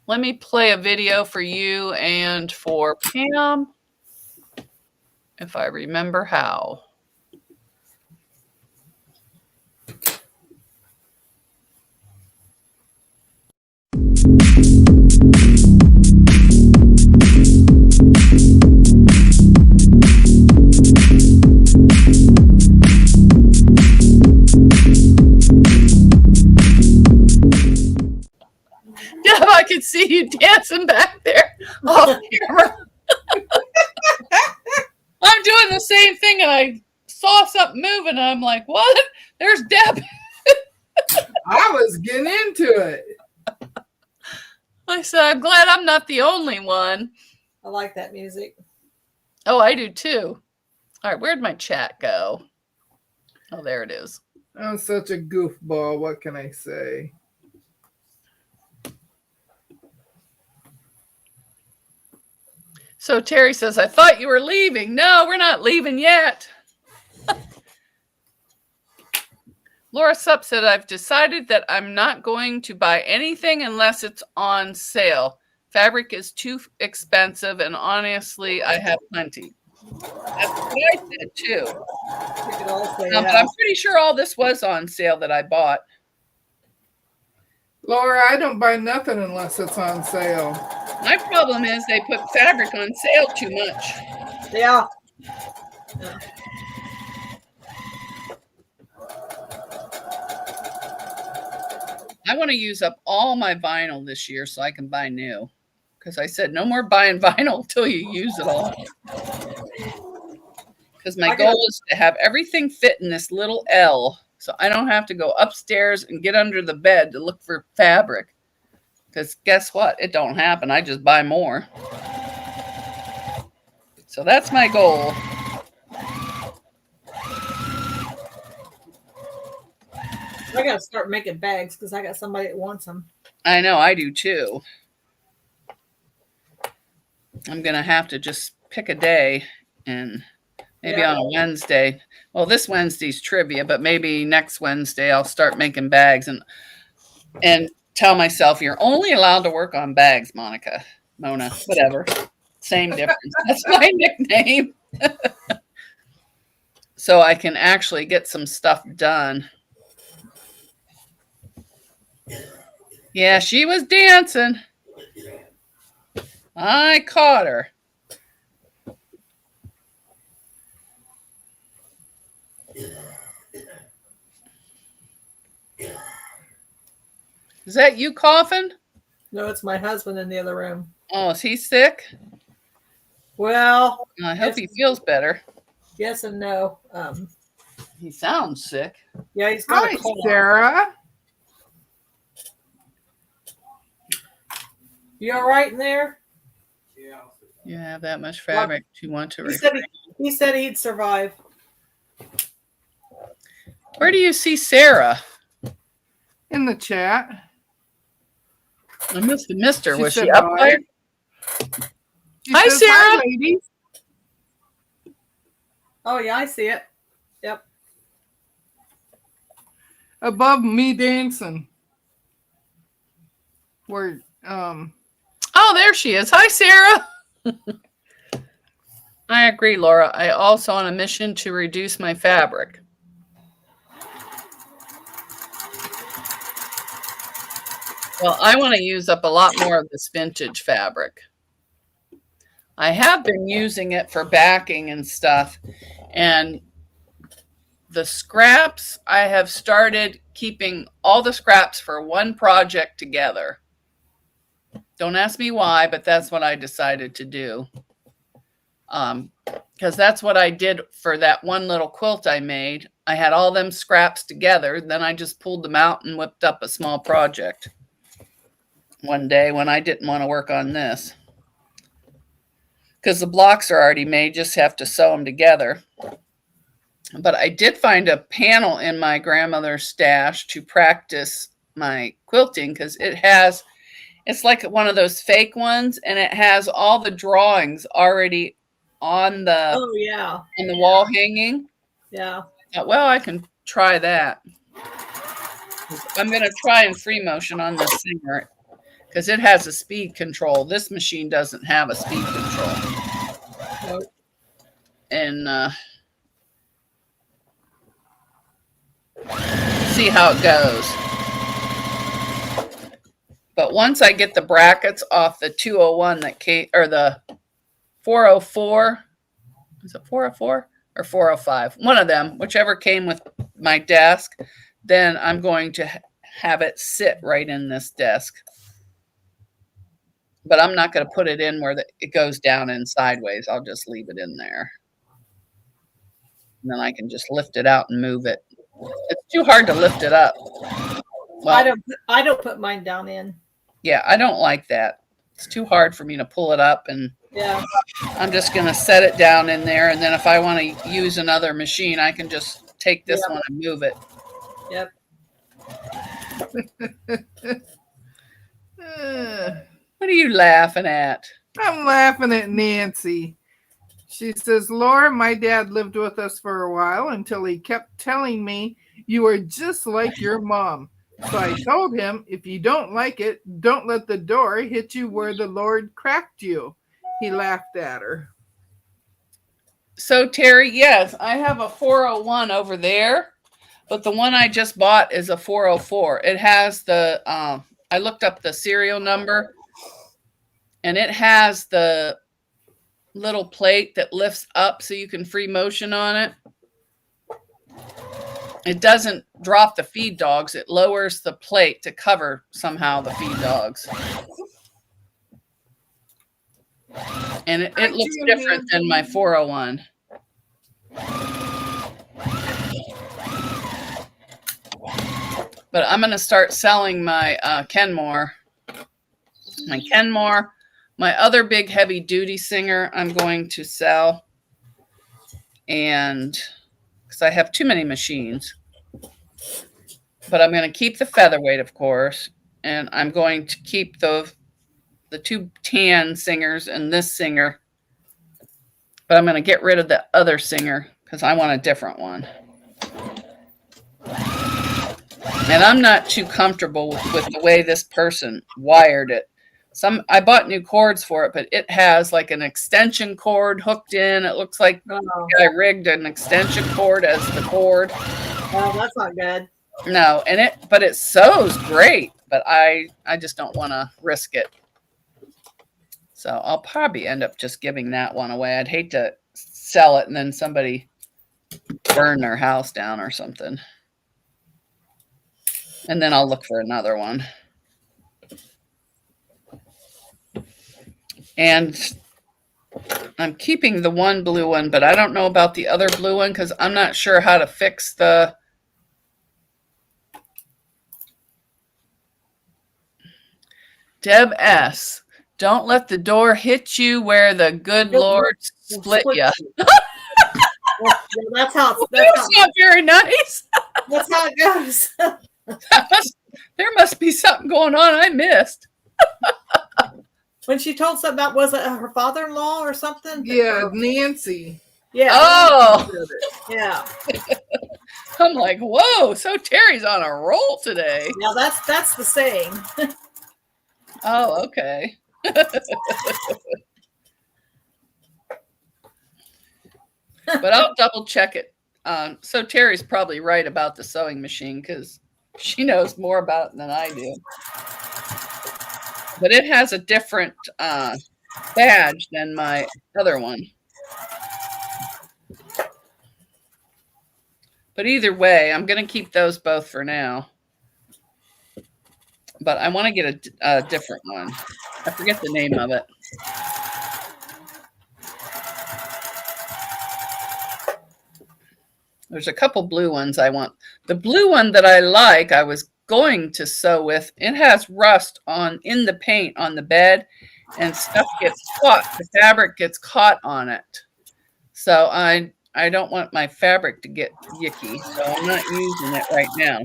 Let me play a video for you and for Pam, if I remember how. Yeah, I could see you dancing back there off camera. I'm doing the same thing, and I saw something moving, and I'm like, what? There's Deb.
I was getting into it.
I said, I'm glad I'm not the only one.
I like that music.
Oh, I do too. All right, where'd my chat go? Oh, there it is.
I'm such a goofball. What can I say?
So Terry says, I thought you were leaving. No, we're not leaving yet. Laura Supp said, I've decided that I'm not going to buy anything unless it's on sale. Fabric is too expensive, and honestly, I have plenty. That's what I said too.
You could all say
But I'm pretty sure all this was on sale that I bought.
Laura, I don't buy nothing unless it's on sale.
My problem is they put fabric on sale too much.
Yeah.
I want to use up all my vinyl this year so I can buy new. Because I said no more buying vinyl until you use it all. Because my goal is to have everything fit in this little L, so I don't have to go upstairs and get under the bed to look for fabric. Because guess what? It don't happen. I just buy more. So that's my goal.
I got to start making bags because I got somebody that wants them.
I know, I do too. I'm going to have to just pick a day and maybe on a Wednesday. Well, this Wednesday's trivia, but maybe next Wednesday I'll start making bags and tell myself you're only allowed to work on bags, Monica, Mona, whatever. Same difference. That's my nickname. So I can actually get some stuff done. Yeah, she was dancing. I caught her. Is that you coughing?
No, it's my husband in the other room.
Oh, is he sick?
Well,
I hope he feels better.
Yes and no.
He sounds sick.
Yeah, he's got
Hi,
a cold.
Sarah.
You all right in there?
You have that much fabric to want to.
He said he'd survive.
Where do you see Sarah?
In the chat.
I must have missed her.
She
Was
said
she up
hi.
there?
She
Hi,
says,
Sarah.
Hi, ladies.
Oh, yeah, I see it. Yep.
Above me dancing. Where
Oh, there she is. Hi, Sarah. I agree, Laura. I also on a mission to reduce my fabric. Well, I want to use up a lot more of this vintage fabric. I have been using it for backing and stuff. And the scraps, I have started keeping all the scraps for one project together. Don't ask me why, but that's what I decided to do. Because that's what I did for that one little quilt I made. I had all them scraps together. Then I just pulled them out and whipped up a small project one day when I didn't want to work on this. Because the blocks are already made, just have to sew them together. But I did find a panel in my grandmother's stash to practice my quilting because it's like one of those fake ones, and it has all the drawings already on the on the wall hanging.
Yeah.
Well, I can try that. I'm going to try in free motion on this singer because it has a speed control. This machine doesn't have a speed control.
Nope.
And see how it goes. But once I get the brackets off the 201 that came, or the 404, is it 404 or 405? One of them, whichever came with my desk, then I'm going to have it sit right in this desk. But I'm not going to put it in where it goes down and sideways. I'll just leave it in there. And then I can just lift it out and move it. It's too hard to lift it up. Well,
I don't put mine down in.
Yeah, I don't like that. It's too hard for me to pull it up, and I'm just going to set it down in there. And then if I want to use another machine, I can just take this one and move it.
Yep.
What are you laughing at?
I'm laughing at Nancy. She says, Laura, my dad lived with us for a while until he kept telling me you are just like your mom. So I told him, if you don't like it, don't let the door hit you where the Lord cracked you. He laughed at her.
So, Terry, yes, I have a 401 over there, but the one I just bought is a 404. It has the, I looked up the serial number, and it has the little plate that lifts up so you can free motion on it. It doesn't drop the feed dogs. It lowers the plate to cover somehow the feed dogs. And it looks different than my 401. But I'm going to start selling my Kenmore. My Kenmore. My other big heavy duty singer I'm going to sell. And because I have too many machines. But I'm going to keep the featherweight, of course. And I'm going to keep the two tan singers and this singer. But I'm going to get rid of the other singer because I want a different one. And I'm not too comfortable with the way this person wired it. I bought new cords for it, but it has like an extension cord hooked in. It looks like I rigged an extension cord as the cord.
Oh, that's not good.
No, but it sews great, but I just don't want to risk it. So I'll probably end up just giving that one away. I'd hate to sell it and then somebody burn their house down or something. And then I'll look for another one. And I'm keeping the one blue one, but I don't know about the other blue one because I'm not sure how to fix the Deb S. Don't let the door hit you where the good Lord split you.
That's how
That's not very nice.
That's how it goes.
There must be something going on I missed.
When she told something about, was it her father-in-law or something?
Yeah, Nancy.
Yeah.
Oh.
Yeah.
I'm like, whoa, so Terry's on a roll today.
Now that's the saying.
Oh, okay. But I'll double check it. So Terry's probably right about the sewing machine because she knows more about it than I do. But it has a different badge than my other one. But either way, I'm going to keep those both for now. But I want to get a different one. I forget the name of it. There's a couple blue ones I want. The blue one that I like, I was going to sew with. It has rust in the paint on the bed, and stuff gets caught. The fabric gets caught on it. So I don't want my fabric to get yucky, so I'm not using it right now.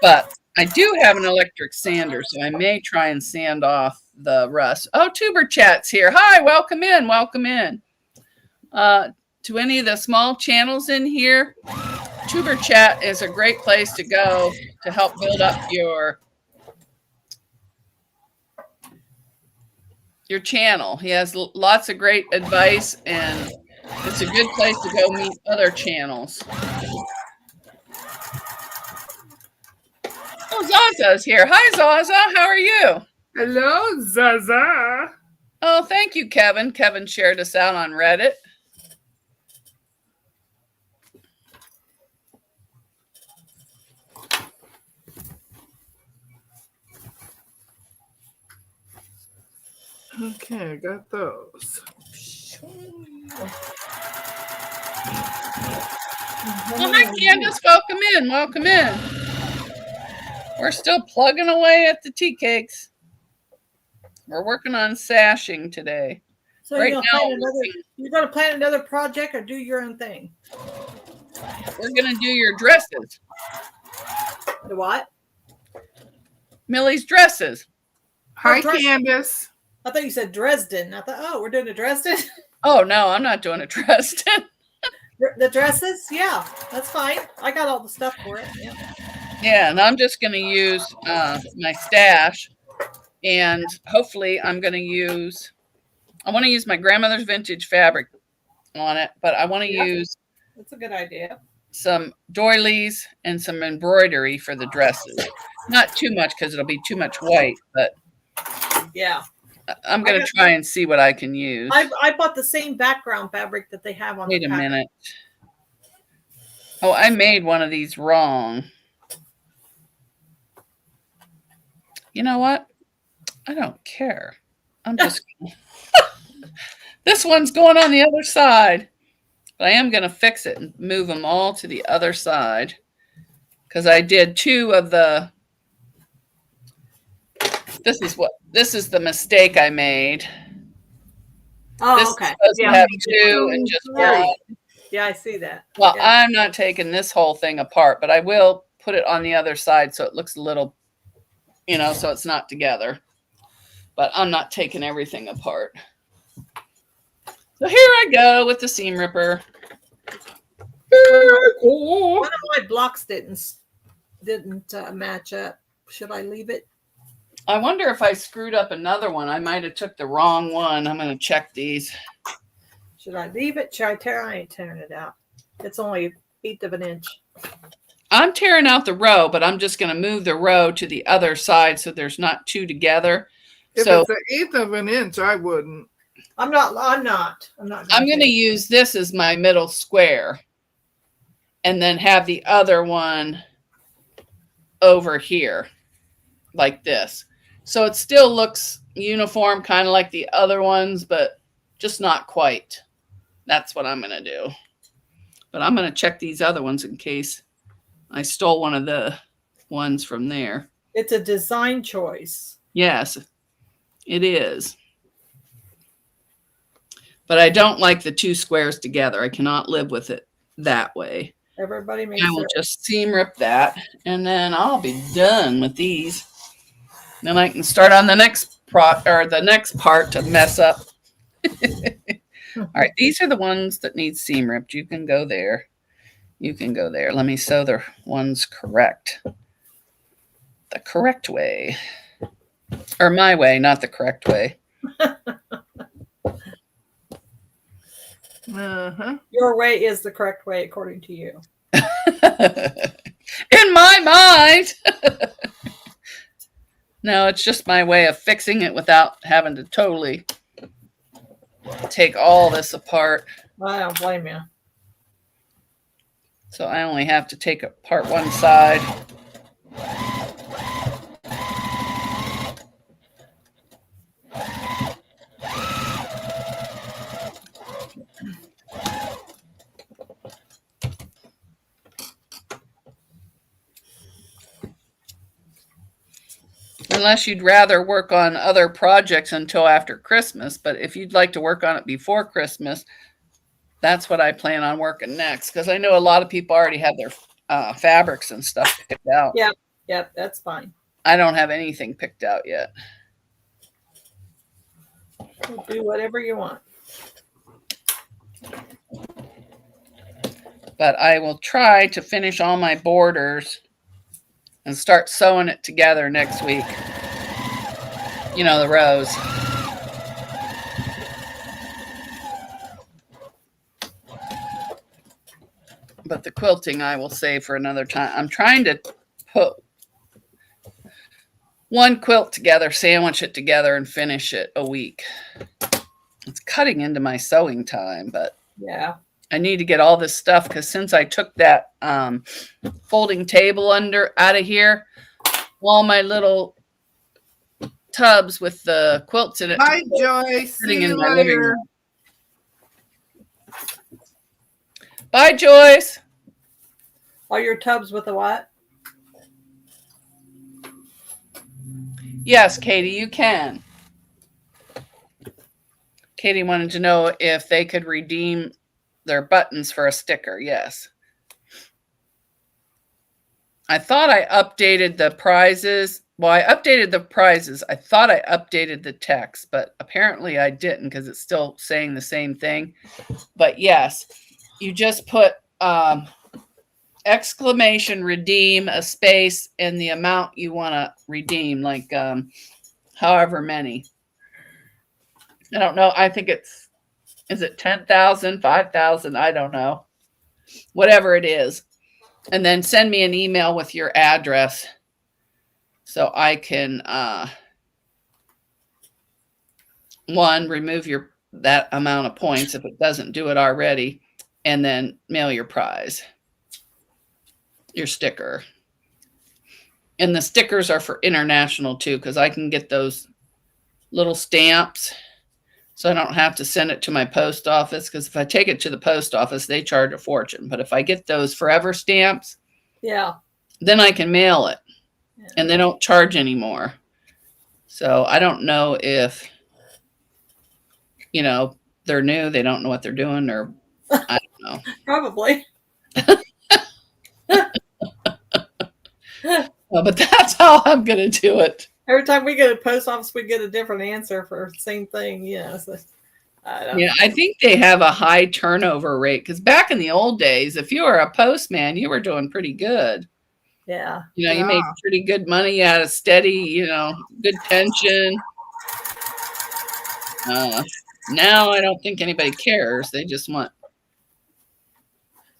But I do have an electric sander, so I may try and sand off the rust. Oh, Tuber Chat's here. Hi, welcome in, welcome in. To any of the small channels in here, Tuber Chat is a great place to go to help build up your channel. He has lots of great advice, and it's a good place to go meet other channels. Oh, Zaza's here. Hi, Zaza. How are you?
Hello, Zaza.
Oh, thank you, Kevin. Kevin shared us out on Reddit.
Okay, I got those.
Well, hi, Candace. Welcome in. Welcome in. We're still plugging away at the tea cakes. We're working on sashing today.
So
Right
you're gonna plan another project or do your own thing?
We're going to do your dresses.
The what?
Millie's dresses.
Hi,
Dresden.
Candace.
I thought you said Dresden. I thought, oh, we're doing a Dresden.
Oh, no, I'm not doing a Dresden.
The dresses, yeah, that's fine. I got all the stuff for it. Yeah.
Yeah, and I'm just going to use my stash, and hopefully I want to use my grandmother's vintage fabric on it, but I want to use
That's a good idea.
some doilies and some embroidery for the dresses. Not too much because it'll be too much white, but
Yeah.
I'm going to try and see what I can use.
I bought the same background fabric that they have on
Wait
the
a
pattern.
minute. Oh, I made one of these wrong. You know what? I don't care. I'm just this one's going on the other side. But I am going to fix it and move them all to the other side because I did two of the. This is the mistake I made.
Oh,
This
okay.
is supposed to have two and just
Yeah.
one.
Yeah, I see that.
Well,
Yeah.
I'm not taking this whole thing apart, but I will put it on the other side so it looks a little, so it's not together. But I'm not taking everything apart. So here I go with the seam ripper.
One of my blocks didn't match up. Should I leave it?
I wonder if I screwed up another one. I might have took the wrong one. I'm going to check these.
Should I leave it? Should I tear? I ain't tearing it out. It's only 1/8 of an inch.
I'm tearing out the row, but I'm just going to move the row to the other side so there's not two together.
If
So
it's 1/8 of an inch, I wouldn't.
I'm not.
I'm going to use this as my middle square and then have the other one over here like this. So it still looks uniform, kind of like the other ones, but just not quite. That's what I'm going to do. But I'm going to check these other ones in case I stole one of the ones from there.
It's a design choice.
Yes, it is. But I don't like the two squares together. I cannot live with it that way.
Everybody makes
I will just seam rip that, and then I'll be done with these. Then I can start on the next part to mess up. All right, these are the ones that need seam ripped. You can go there. You can go there. Let me sew the ones correct. The correct way. Or my way, not the correct way.
Your way is the correct way according to you.
In my mind. No, it's just my way of fixing it without having to totally take all this apart.
I don't blame you.
So I only have to take apart one side. Unless you'd rather work on other projects until after Christmas. But if you'd like to work on it before Christmas, that's what I plan on working next. Because I know a lot of people already have their fabrics and stuff picked out.
Yep, that's fine.
I don't have anything picked out yet.
We'll do whatever you want.
But I will try to finish all my borders and start sewing it together next week. You know, the rows. But the quilting I will save for another time. I'm trying to put one quilt together, sandwich it together, and finish it a week. It's cutting into my sewing time, but
yeah,
I need to get all this stuff because since I took that folding table out of here, all my little tubs with the quilts in it.
Bye, Joyce.
Sitting
See
in
you
my living
later.
room. Bye, Joyce.
all your tubs with the what?
Yes, Katie, you can. Katie wanted to know if they could redeem their buttons for a sticker. Yes. I thought I updated the prizes. Well, I updated the prizes. I thought I updated the text, but apparently I didn't because it's still saying the same thing. But yes, you just put exclamation redeem, a space, and the amount you want to redeem, like however many. I don't know. I think is it 10,000, 5,000? I don't know. Whatever it is. And then send me an email with your address so I can, one, remove that amount of points if it doesn't do it already, and then mail your prize, your sticker. And the stickers are for international too, because I can get those little stamps. So I don't have to send it to my post office because if I take it to the post office, they charge a fortune. But if I get those forever stamps,
Yeah.
then I can mail it
Yeah.
and they don't charge anymore. So I don't know if, they're new, they don't know what they're doing, or I don't know.
Probably.
Well, but that's how I'm going to do it.
Every time we go to the post office, we get a different answer for the same thing. Yeah. So, I don't know.
I think they have a high turnover rate because back in the old days, if you were a postman, you were doing pretty good.
Yeah.
You made pretty good money. You had a steady, good pension. Now I don't think anybody cares. They just want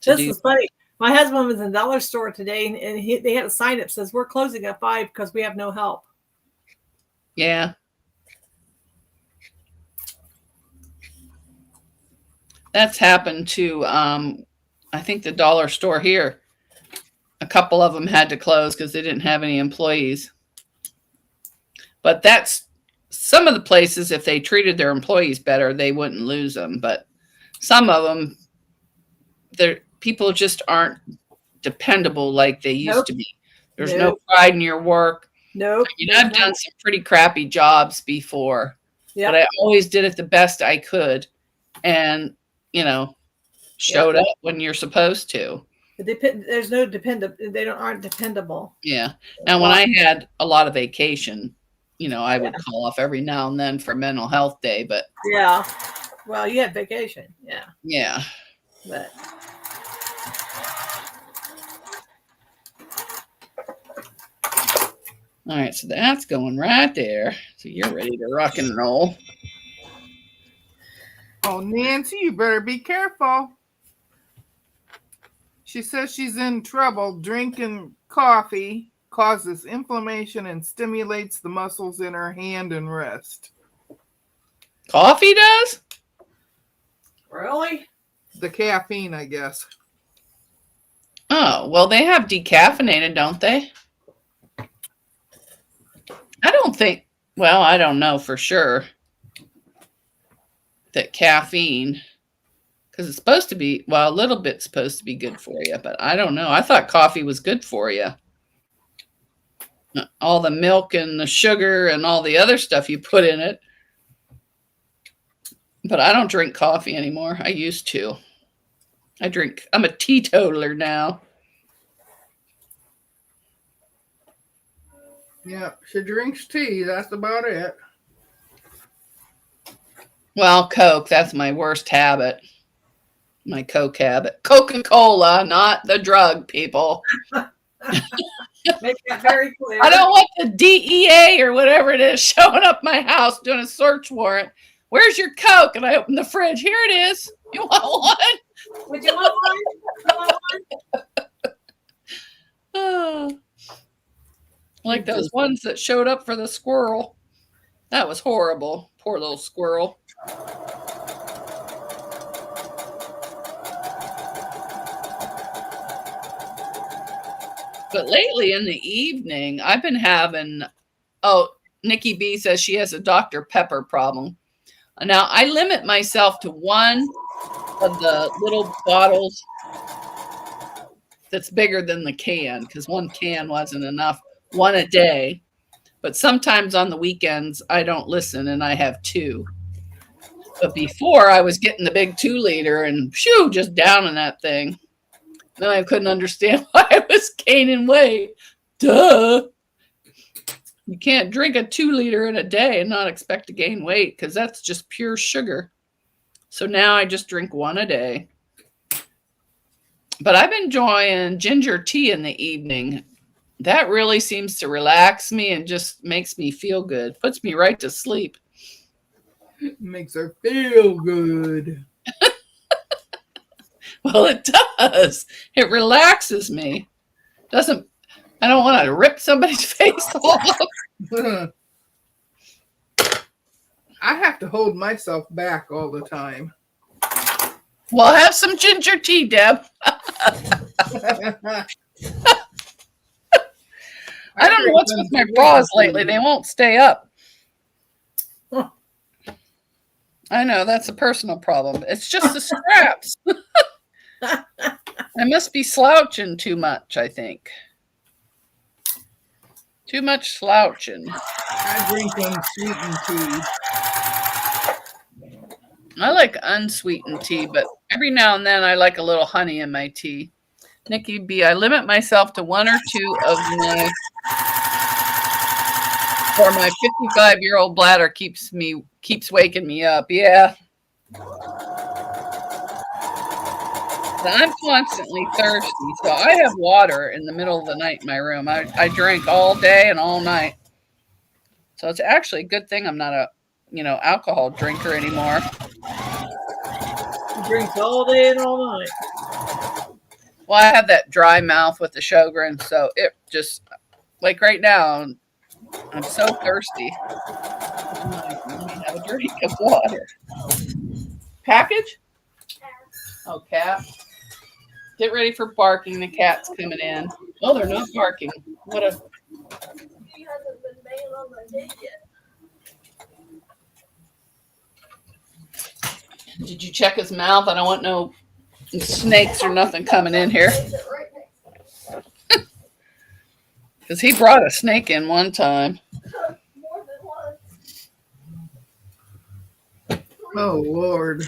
to
This is funny. My husband was in the dollar store today, and they had a sign that says, "We're closing at 5 because we have no help."
Yeah. That's happened to, I think, the dollar store here. A couple of them had to close because they didn't have any employees. But that's some of the places, if they treated their employees better, they wouldn't lose them. But some of them, people just aren't dependable like they used to be. There's no pride in your work.
Nope.
I've done some pretty crappy jobs before, but I always did it the best I could, and showed up when you're supposed to.
There's no aren't dependable.
Yeah. Now, when I had a lot of vacation, I would call off every now and then for mental health day, but
yeah. Well, you had vacation. Yeah.
Yeah.
But
all right, so that's going right there. So you're ready to rock and roll.
Oh, Nancy, you better be careful. She says she's in trouble drinking coffee causes inflammation and stimulates the muscles in her hand and wrist.
Coffee does?
Really?
The caffeine, I guess.
Oh, well, they have decaffeinated, don't they? I don't think, well, I don't know for sure that caffeine, because it's supposed to be, well, a little bit supposed to be good for you, but I don't know. I thought coffee was good for you. All the milk and the sugar and all the other stuff you put in it. But I don't drink coffee anymore. I used to. I'm a teetotaler now.
Yeah, she drinks tea. That's about it.
Well, Coke, that's my worst habit. My Coke habit. Coca-Cola, not the drug, people.
Make that very clear.
I don't want the DEA or whatever it is showing up my house doing a search warrant. Where's your Coke? And I open the fridge. Here it is. You want one?
Would you want one? You want one?
Oh. Like those ones that showed up for the squirrel. That was horrible. Poor little squirrel. But lately in the evening, I've been having, Nikki B says she has a Dr. Pepper problem. Now, I limit myself to one of the little bottles that's bigger than the can, because one can wasn't enough, one a day. But sometimes on the weekends, I don't listen and I have two. But before, I was getting the big 2-liter and just downing that thing. Then I couldn't understand why I was gaining weight. Duh. You can't drink a 2-liter in a day and not expect to gain weight because that's just pure sugar. So now I just drink one a day. But I've been enjoying ginger tea in the evening. That really seems to relax me and just makes me feel good. Puts me right to sleep.
Makes her feel good.
Well, it does. It relaxes me. I don't want to rip somebody's face off.
I have to hold myself back all the time.
Well, have some ginger tea, Deb. I don't know what's with my bras lately. They won't stay up. I know, that's a personal problem. It's just the straps. I must be slouching too much, I think. Too much slouching.
I drink unsweetened tea.
I like unsweetened tea, but every now and then I like a little honey in my tea. Nikki B, I limit myself to one or two of my 55-year-old bladder keeps waking me up. Yeah. I'm constantly thirsty, so I have water in the middle of the night in my room. I drink all day and all night. So it's actually a good thing I'm not a, alcohol drinker anymore.
He drinks all day and all night.
Well, I have that dry mouth with the Sjogren, so it just, like right now, I'm so thirsty. Let me have a drink of water. Package? Oh, cat. Get ready for barking. The cat's coming in. Oh, they're not barking. What a...
He hasn't been banging on my gate yet.
Did you check his mouth? I don't want no snakes or nothing coming in here.
Right next
Because he brought a snake in one time.
to more than one.
Oh, Lord.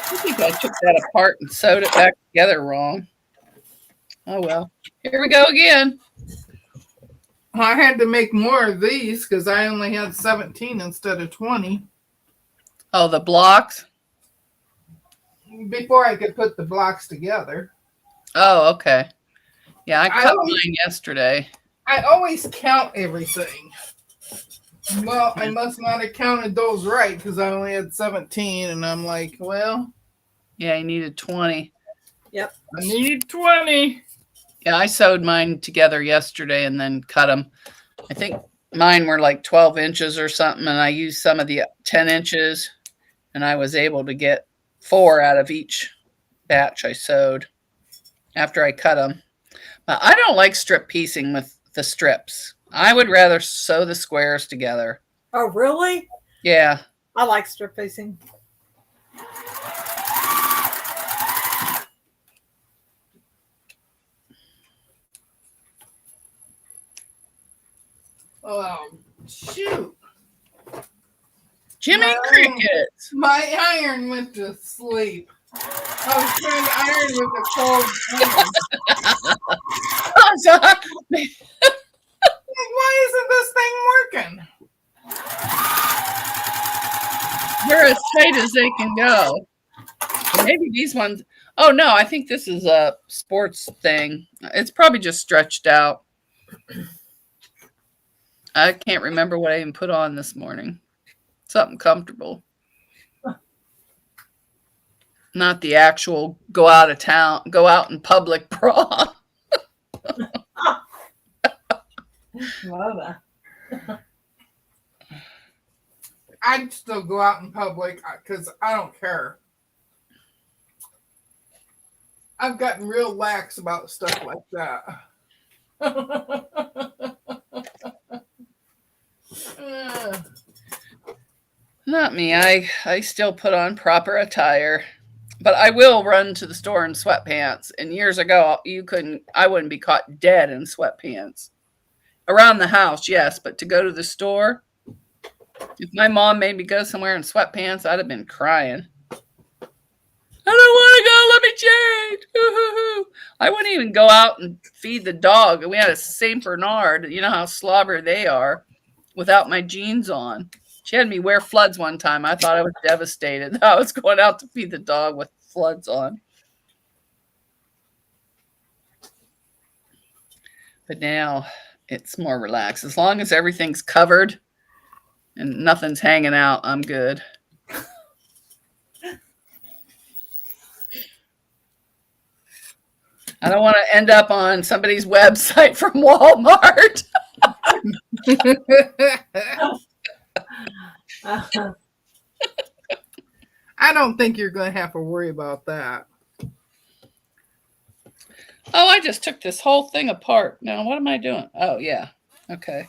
I think I took that apart and sewed it back together wrong. Oh, well. Here we go again.
I had to make more of these because I only had 17 instead of 20.
Oh, the blocks?
Before I could put the blocks together.
Oh, okay. Yeah, I cut
always-
mine yesterday.
I always count everything. Well, I must not have counted those right because I only had 17, and I'm like, well,
Yeah, he needed 20.
I need 20.
Yeah, I sewed mine together yesterday and then cut them. I think mine were like 12 inches or something, and I used some of the 10 inches, and I was able to get 4 out of each batch I sewed after I cut them. But I don't like strip piecing with the strips. I would rather sew the squares together.
Oh, really?
Yeah.
I like strip piecing.
Shoot.
Jimmy
No.
Crickets.
My iron went to sleep. I was trying to iron with a cold iron. Why isn't this thing working?
They're as tight as they can go. Maybe these ones. Oh, no, I think this is a sports thing. It's probably just stretched out. I can't remember what I even put on this morning. Something comfortable. Not the actual go out of town, go out in public bra.
I'd still go out in public because I don't care. I've gotten real lax about stuff like that.
Not me. I still put on proper attire. But I will run to the store in sweatpants. And years ago, I wouldn't be caught dead in sweatpants. Around the house, yes, but to go to the store, if my mom made me go somewhere in sweatpants, I'd have been crying. I don't want to go. Let me change. Hoo-hoo-hoo. I wouldn't even go out and feed the dog. We had a Saint Bernard. You know how slobber they are, without my jeans on. She had me wear floods one time. I thought I was devastated. I was going out to feed the dog with floods on. But now it's more relaxed. As long as everything's covered and nothing's hanging out, I'm good. I don't want to end up on somebody's website from Walmart.
I don't think you're going to have to worry about that.
Oh, I just took this whole thing apart. Now, what am I doing? Oh, yeah. Okay.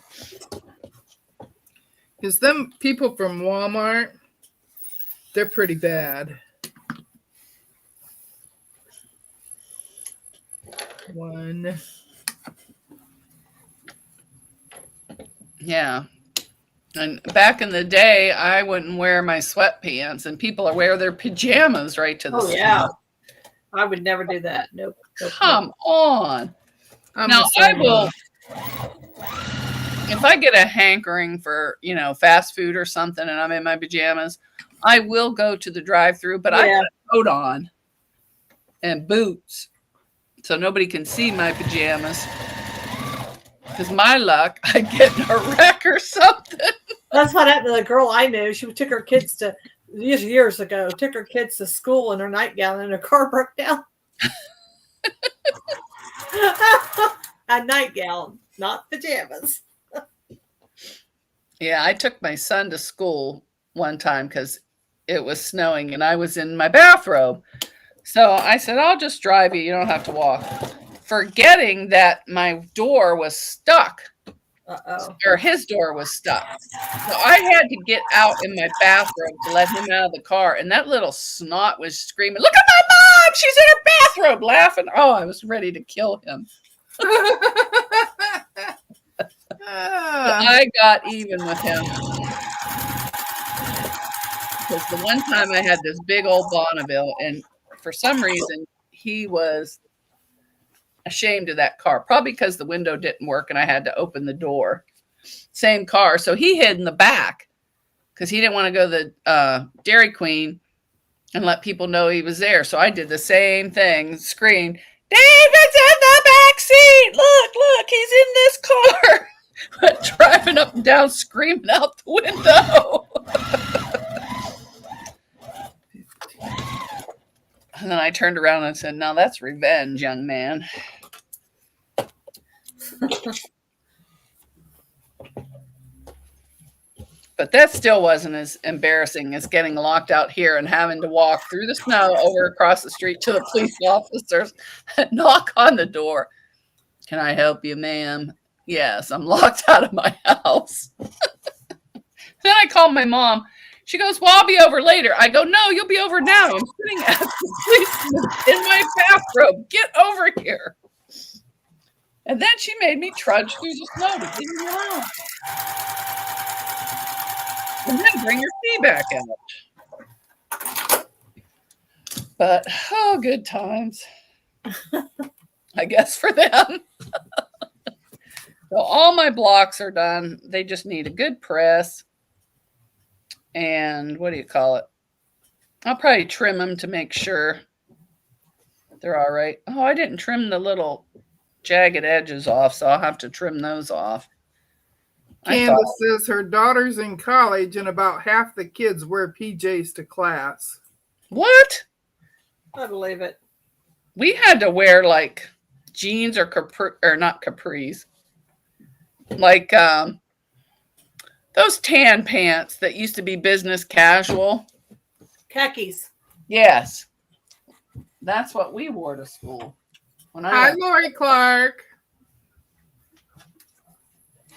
Because them people from Walmart, they're pretty bad. One.
Yeah. And back in the day, I wouldn't wear my sweatpants, and people wear their pajamas right to the
Oh, yeah. I would never do that. Nope.
Come on.
I'm
Now,
the
I
same
will,
way.
if I get a hankering for, fast food or something and I'm in my pajamas, I will go to the drive-thru, but I
Yeah.
put a coat on and boots so nobody can see my pajamas. Because my luck, I'd get in a wreck or something.
That's what happened to the girl I knew. She took her kids to, years ago, took her kids to school in her nightgown and her car broke down. A nightgown, not pajamas.
Yeah, I took my son to school one time because it was snowing and I was in my bathrobe. So I said, I'll just drive you. You don't have to walk. Forgetting that my door was stuck.
Uh-oh.
Or his door was stuck. So I had to get out in my bathrobe to let him out of the car. And that little snot was screaming, look at my mom! She's in her bathrobe, laughing. Oh, I was ready to kill him. I got even with him. Because the one time I had this big old Bonneville, and for some reason, he was ashamed of that car, probably because the window didn't work and I had to open the door. Same car. So he hid in the back because he didn't want to go to the Dairy Queen and let people know he was there. So I did the same thing, screamed, David's in the back seat. Look, he's in this car. Driving up and down, screaming out the window. And then I turned around and said, now that's revenge, young man. But that still wasn't as embarrassing as getting locked out here and having to walk through the snow over across the street to the police officers, knock on the door. Can I help you, ma'am? Yes, I'm locked out of my house. Then I called my mom. She goes, well, I'll be over later. I go, no, you'll be over now. I'm sitting at the policeman in my bathrobe. Get over here. And then she made me trudge through the snow to get me alone. And then bring your fee back out. But, oh, good times. I guess for them. So all my blocks are done. They just need a good press. And what do you call it? I'll probably trim them to make sure they're all right. Oh, I didn't trim the little jagged edges off, so I'll have to trim those off.
Candace says her daughter's in college and about half the kids wear PJs to class.
What?
I believe it.
We had to wear like jeans or not capris. Like those tan pants that used to be business casual.
Khakis.
Yes. That's what we wore to school.
Hi, Lori Clark.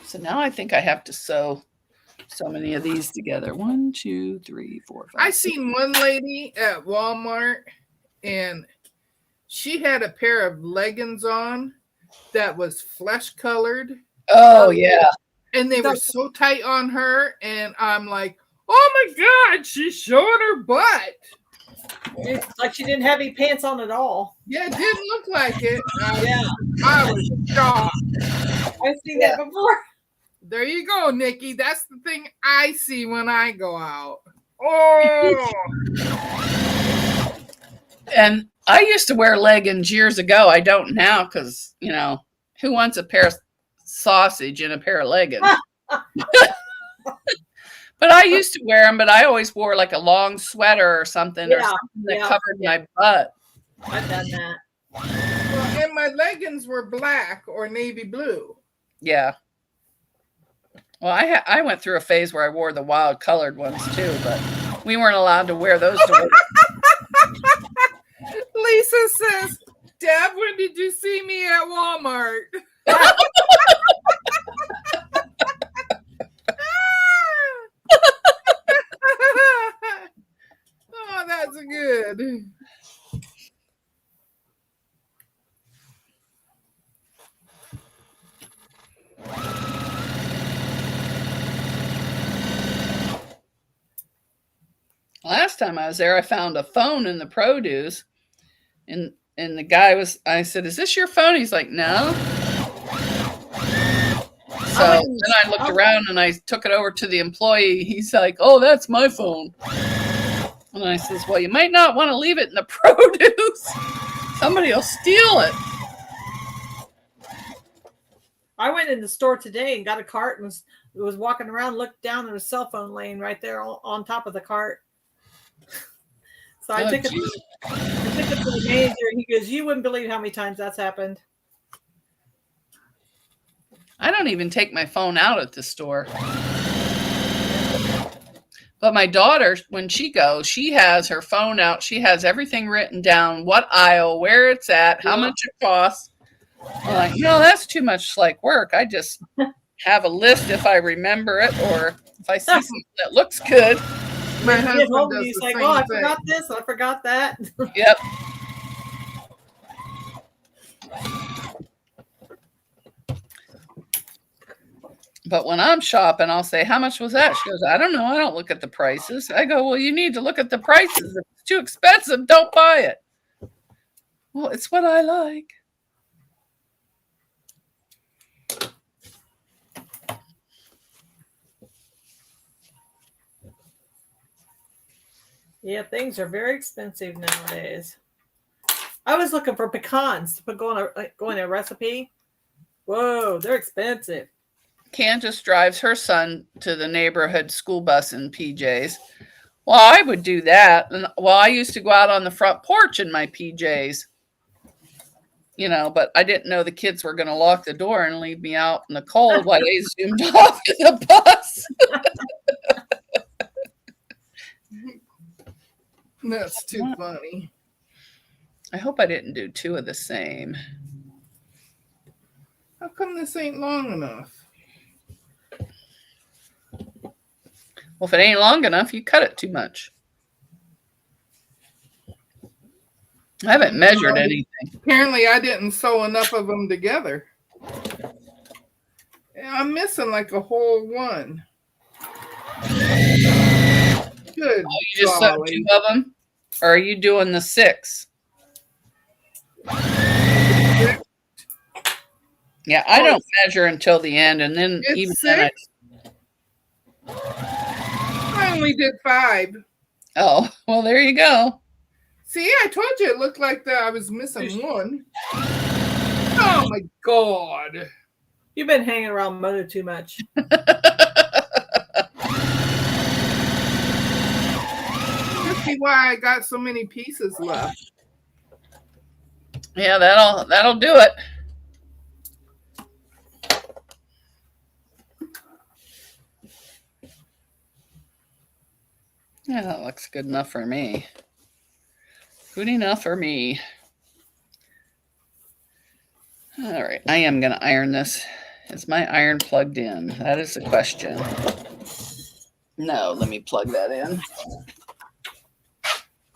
So now I think I have to sew so many of these together. 1, 2, 3, 4, 5.
I seen one lady at Walmart and she had a pair of leggings on that was flesh colored.
Oh, yeah.
And they were so tight on her. And I'm like, oh my God, she's showing her butt.
It's like she didn't have any pants on at all.
Yeah, it didn't look like it.
Yeah.
I was shocked.
I've seen that before.
There you go, Nikki. That's the thing I see when I go out. Oh.
And I used to wear leggings years ago. I don't now because, you know, who wants a pair of sausage and a pair of leggings? But I used to wear them, but I always wore like a long sweater or something, or something that covered my butt.
I've done that.
Well, and my leggings were black or navy blue.
Yeah. Well, I went through a phase where I wore the wild colored ones too, but we weren't allowed to wear those to work.
Lisa says, Deb, when did you see me at Walmart? Oh, that's good.
Last time I was there, I found a phone in the produce, and the guy was. I said, "Is this your phone?" He's like, "No." So then I looked around and I took it over to the employee. He's like, "Oh, that's my phone." And I says, "Well, you might not want to leave it in the produce. Somebody will steal it."
I went in the store today and got a cart and was walking around, looked down, and a cell phone laying right there on top of the cart. So I took it to the manager, and he goes, "You wouldn't believe how many times that's happened."
I don't even take my phone out at the store. But my daughter, when she goes, she has her phone out. She has everything written down, what aisle, where it's at, how much it costs. I'm like, no, that's too much like work. I just have a list if I remember it, or if I see something that looks good.
My husband does
He's
the
like,
same
"Oh, I
thing.
forgot this, I forgot that."
Yep. But when I'm shopping, I'll say, "How much was that?" She goes, "I don't know. I don't look at the prices." I go, "Well, you need to look at the prices. If it's too expensive, don't buy it." Well, it's what I like.
Yeah, things are very expensive nowadays. I was looking for pecans to go in a recipe. Whoa, they're expensive.
Candace drives her son to the neighborhood school bus in PJs. Well, I would do that. And well, I used to go out on the front porch in my PJs. but I didn't know the kids were going to lock the door and leave me out in the cold while they zoomed off in the bus.
That's too funny.
I hope I didn't do 2 of the same.
How come this ain't long enough?
Well, if it ain't long enough, you cut it too much. I haven't measured anything.
Apparently, I didn't sew enough of them together. I'm missing like a whole one. Good.
Oh, you just sewed 2 of them? Or are you doing the 6? Yeah, I don't measure until the end, and then
It's
even
6?
then
I only did 5.
Oh, well, there you go.
See, I told you it looked like that I was missing one. Oh my God.
You've been hanging around Mother too much.
Must be why I got so many pieces left.
Yeah, that'll do it. Yeah, that looks good enough for me. Good enough for me. All right, I am going to iron this. Is my iron plugged in? That is the question. No, let me plug that in.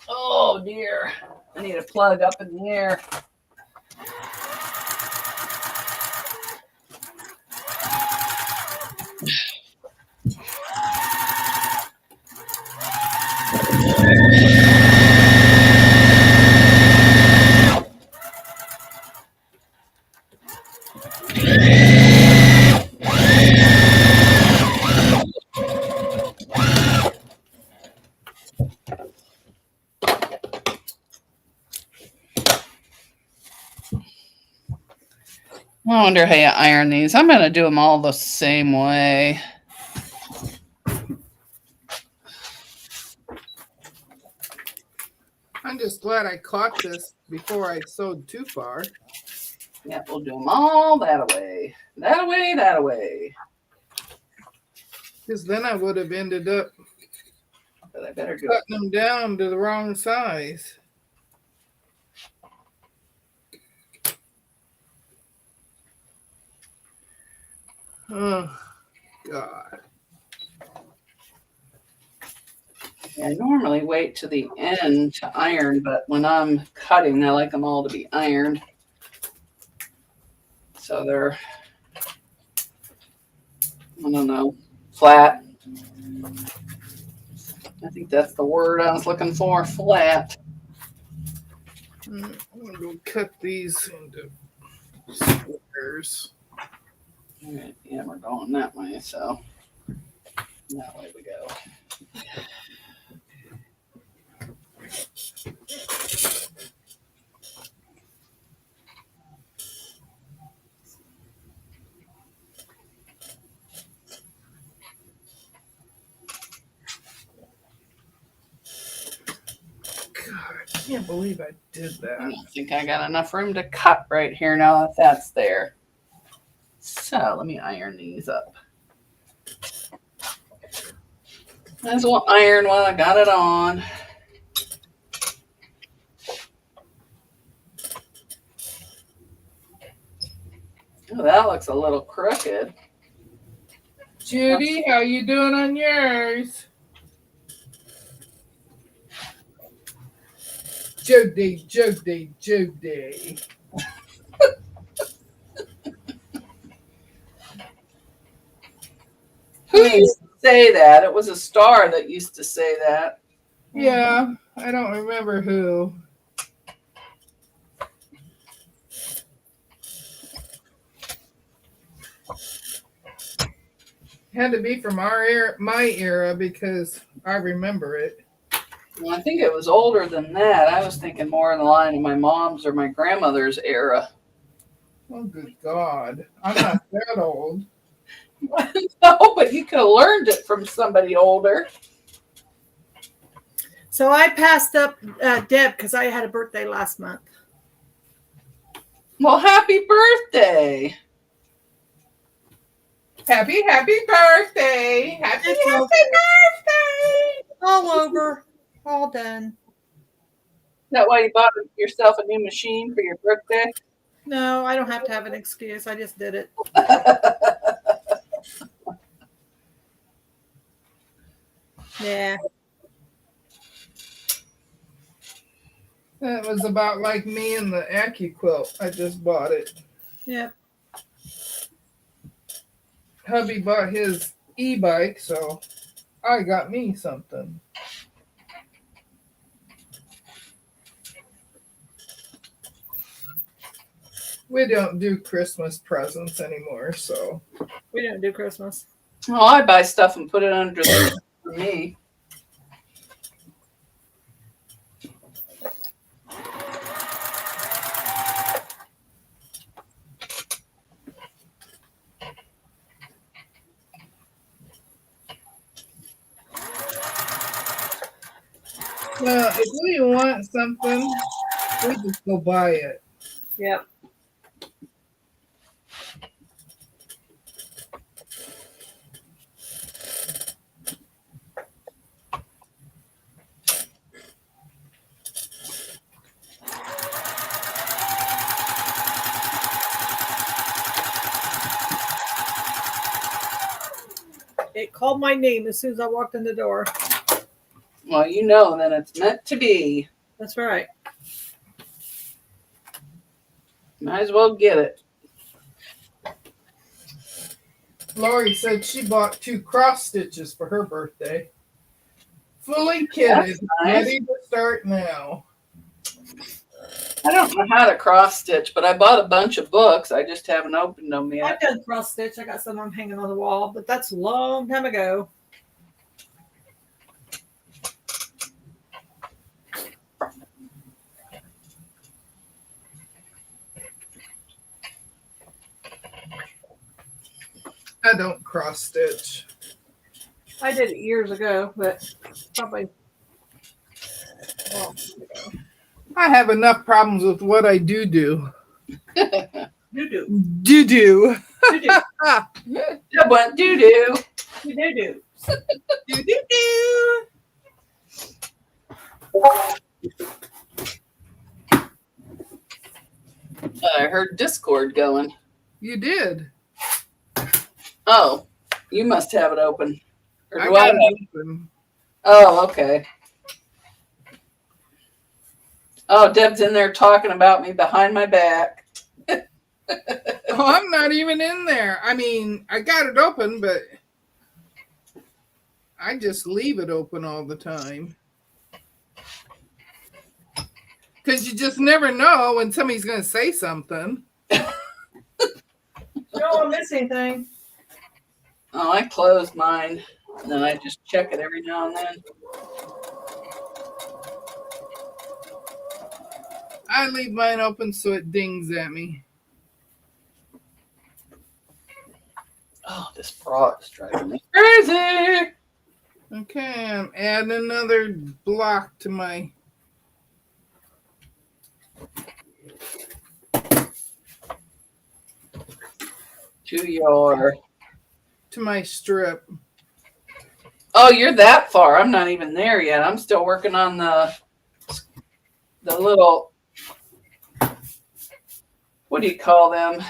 Oh, dear. I need a plug up in the air. I wonder how you iron these. I'm going to do them all the same way.
I'm just glad I caught this before I sewed too far.
Yeah, we'll do them all that way. That way, that way.
Because then I would have ended up
But I better do
cutting them down to the wrong size. Oh, God.
Yeah, I normally wait to the end to iron, but when I'm cutting, I like them all to be ironed. So they're, I don't know, flat. I think that's the word I was looking for, flat.
I'm going to go cut these into squares.
All right, yeah, we're going that way, so that way we go.
God, I can't believe I did
I
that.
don't think I got enough room to cut right here now that that's there. So let me iron these up. Might as well iron while I got it on. Oh, that looks a little crooked.
Judy, how you doing on yours? Joke day, joke day, joke day.
Who used to say that? It was a star that used to say that.
Yeah, I don't remember who. Had to be from our era, my era, because I remember it.
Well, I think it was older than that. I was thinking more in the line of my mom's or my grandmother's era.
Oh, good God. I'm not that old.
No, but you could have learned it from somebody older.
So I passed up Deb because I had a birthday last month.
Well, happy birthday.
Happy birthday. Happy
It's all-
birthday.
all over. All done.
Is that why you bought yourself a new machine for your birthday?
No, I don't have to have an excuse. I just did it. Yeah.
That was about like me and the AccuQuilt. I just bought it.
Yep.
Hubby bought his e-bike, so I got me something. We don't do Christmas presents anymore, so
We don't do Christmas.
Well, I buy stuff and put it under the tree for me.
well, if we want something, we just go buy it.
Yep. It called my name as soon as I walked in the door.
Well, you know, then it's meant to be.
That's right.
Might as well get it.
Lori said she bought 2 cross stitches for her birthday. Fully kitted,
That's nice.
ready to start now.
I don't know how to cross stitch, but I bought a bunch of books. I just haven't opened them
I've
yet.
done cross stitch. I got some I'm hanging on the wall, but that's a long time ago.
I don't cross stitch.
I did it years ago, but probably. Well,
I have enough problems with what I do.
you do.
Do.
You do.
That went doo-doo.
You do.
Do.
I heard Discord going.
You did.
Oh, you must have it open. Or
I
do I
got
have
it
it?
open.
Oh, okay. Oh, Deb's in there talking about me behind my back.
Oh, I'm not even in there. I mean, I got it open, but I just leave it open all the time. Because you just never know when somebody's going to say something.
You don't want to miss anything.
Oh, I closed mine. And then I just check it every now and then.
I leave mine open so it dings at me.
Oh, this frog is driving me crazy.
Okay, I'm adding another block to my... to my strip.
Oh, you're that far. I'm not even there yet. I'm still working on the little, what do you call them?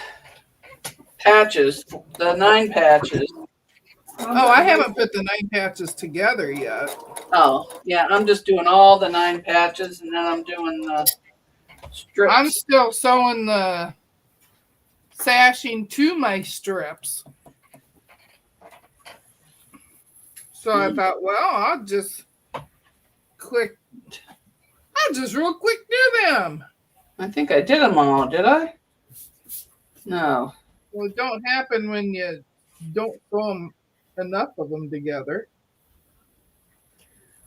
Patches. The 9 patches.
Oh, I haven't put the 9 patches together yet.
Oh, yeah. I'm just doing all the 9 patches, and then I'm doing the strips.
I'm still sewing the sashing to my strips. So I thought, well, I'll just real quick do them.
I think I did them all, did I? No.
Well, it don't happen when you don't sew them enough of them together.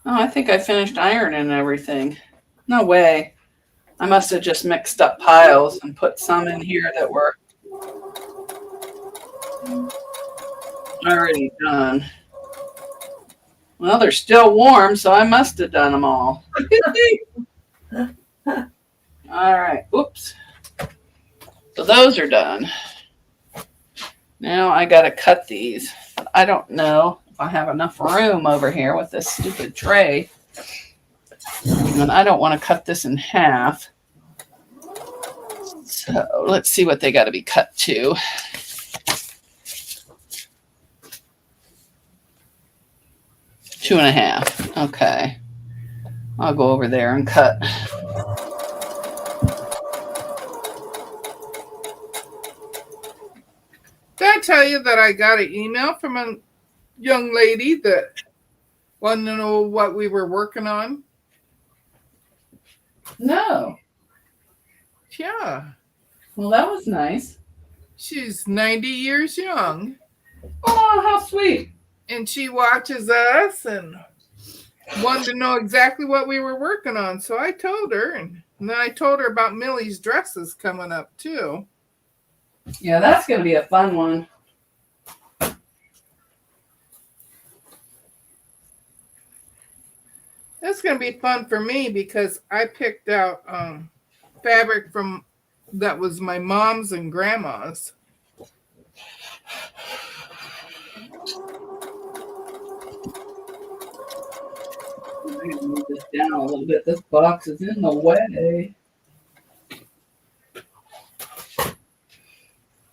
Oh, I think I finished ironing everything. No way. I must have just mixed up piles and put some in here that were already done. Well, they're still warm, so I must have done them all. All right. Oops. So those are done. Now I got to cut these. I don't know if I have enough room over here with this stupid tray. And I don't want to cut this in half. So let's see what they got to be cut to. Two and a half. Okay. I'll go over there and cut.
Did I tell you that I got an email from a young lady that wanted to know what we were working on?
No.
Yeah.
Well, that was nice.
She's 90 years young.
Oh, how sweet.
And she watches us and wanted to know exactly what we were working on. So I told her, and then I told her about Millie's dresses coming up too.
Yeah, that's going to be a fun one.
That's going to be fun for me because I picked out fabric from that was my mom's and grandma's.
I'm going to move this down a little bit. This box is in the way.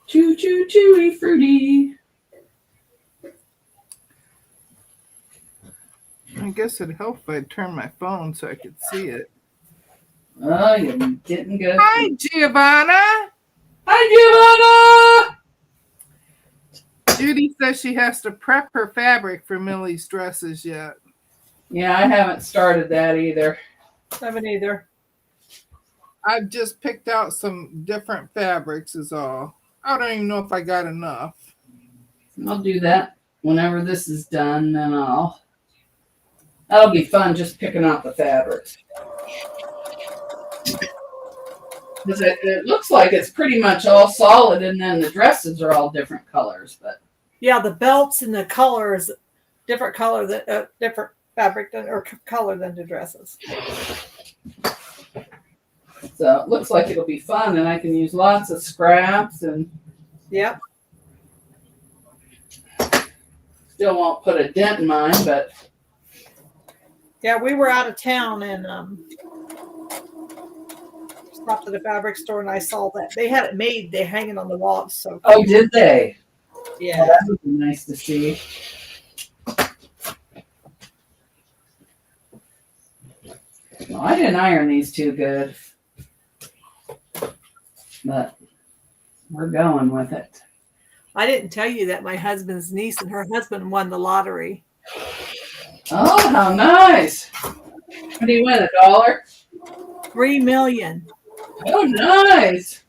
Choo choo chewy fruity.
I guess it'd help if I turned my phone so I could see it.
Oh, you're getting good.
Hi, Giovanna.
Hi, Giovanna.
Judy says she has to prep her fabric for Millie's dresses yet.
Yeah, I haven't started that either.
I haven't either.
I've just picked out some different fabrics is all. I don't even know if I got enough.
I'll do that whenever this is done, then that'll be fun just picking out the fabrics. Because it looks like it's pretty much all solid, and then the dresses are all different colors. But
Yeah, the belts and the colors, different color than different fabric than or color than the dresses.
so it looks like it'll be fun, and I can use lots of scraps, and
Yep.
still won't put a dent in mine. But
Yeah, we were out of town and stopped at a fabric store and I saw that they had it made. They're hanging on the wall. So
oh, did they?
yeah.
Oh, that would be nice to see. Well, I didn't iron these too good, but we're going with it.
I didn't tell you that my husband's niece and her husband won the lottery.
Oh, how nice! What do you win? $1?
$3 million.
Oh, nice!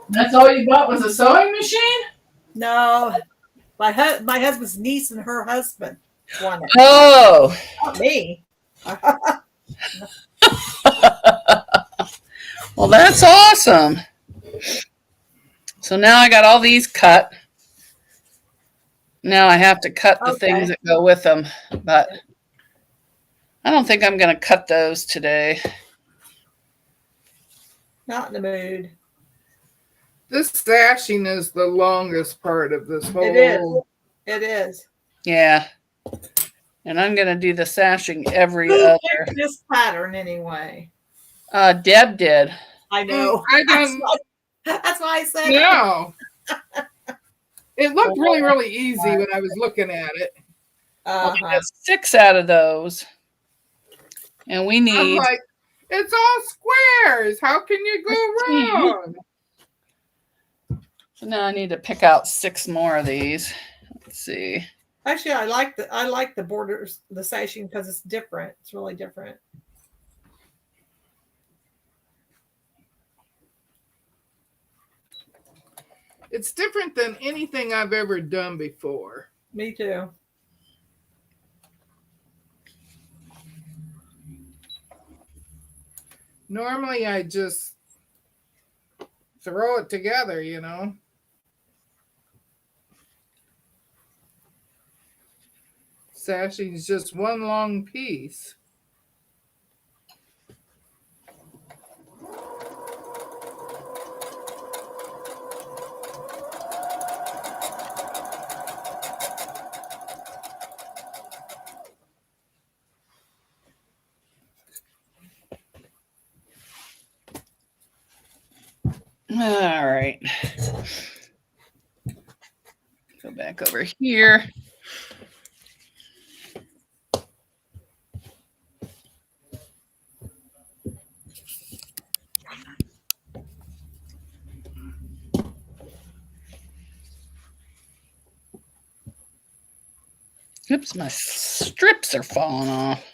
That's all you bought was a sewing machine?
No, my husband's niece and her husband won it.
Oh,
Not me.
well, that's awesome. So now I got all these cut. Now I have to cut the things that go with them, but I don't think I'm going to cut those today.
Not in the mood.
This stashing is the longest part of this whole.
It is. It is.
Yeah. And I'm going to do the sashing every
Who
other.
picked this pattern anyway?
Deb did.
I know.
I don't
That's why I said
know. It looked really, really easy when I was looking at it.
We got 6 out of those. And we
I'm
need.
like, it's all squares. How can you go wrong?
So now I need to pick out 6 more of these. Let's see.
Actually, I like the borders, the sashing because it's different. It's really different.
It's different than anything I've ever done before.
Me too.
Normally, I just throw it together, you know. Sashing is just one long piece.
All right. Go back over here. Oops, my strips are falling off.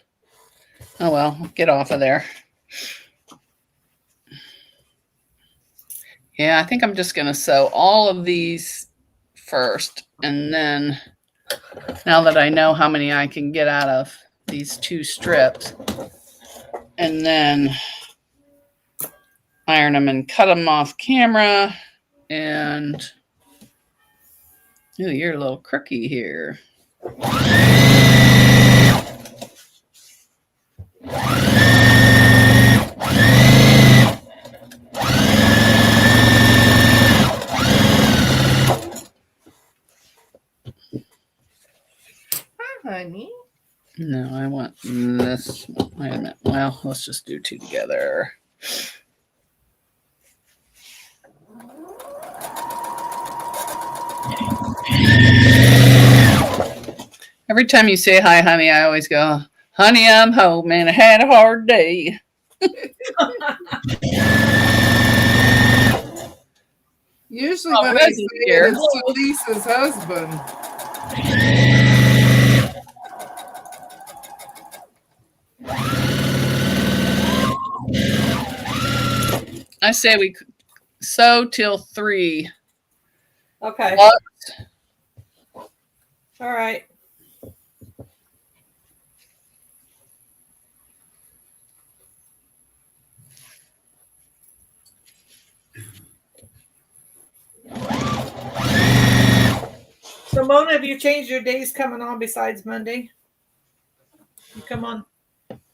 Oh well, get off of there. Yeah, I think I'm just going to sew all of these first. And then, now that I know how many I can get out of these 2 strips, and then iron them and cut them off camera. And, ooh, you're a little crooky here.
Honey.
No, I want this. Wait a minute. Well, let's just do 2 together. Every time you say hi, honey, I always go, honey, I'm home and I had a hard day.
Usually
Oh,
when I
Reggie's
say
here.
it, it's to Lisa's husband.
I say we sew till 3.
Okay.
But
All right. So Mona, have you changed your days coming on besides Monday? You come on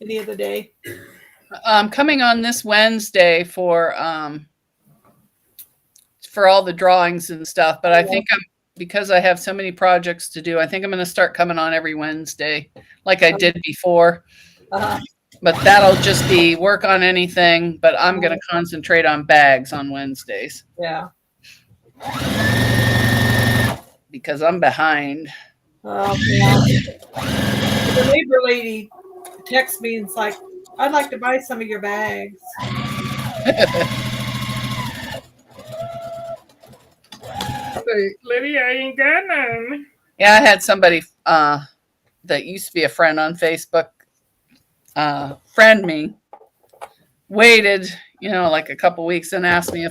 any other day?
I'm coming on this Wednesday for all the drawings and stuff, but I think because I have so many projects to do, I think I'm going to start coming on every Wednesday like I did before. But that'll just be work on anything, but I'm going to concentrate on bags on Wednesdays.
Yeah.
Because I'm behind.
Yeah. The neighbor lady texts me and it's like, I'd like to buy some of your bags.
Lydia, I ain't got none.
Yeah, I had somebody that used to be a friend on Facebook friend me, waited, like a couple weeks and asked me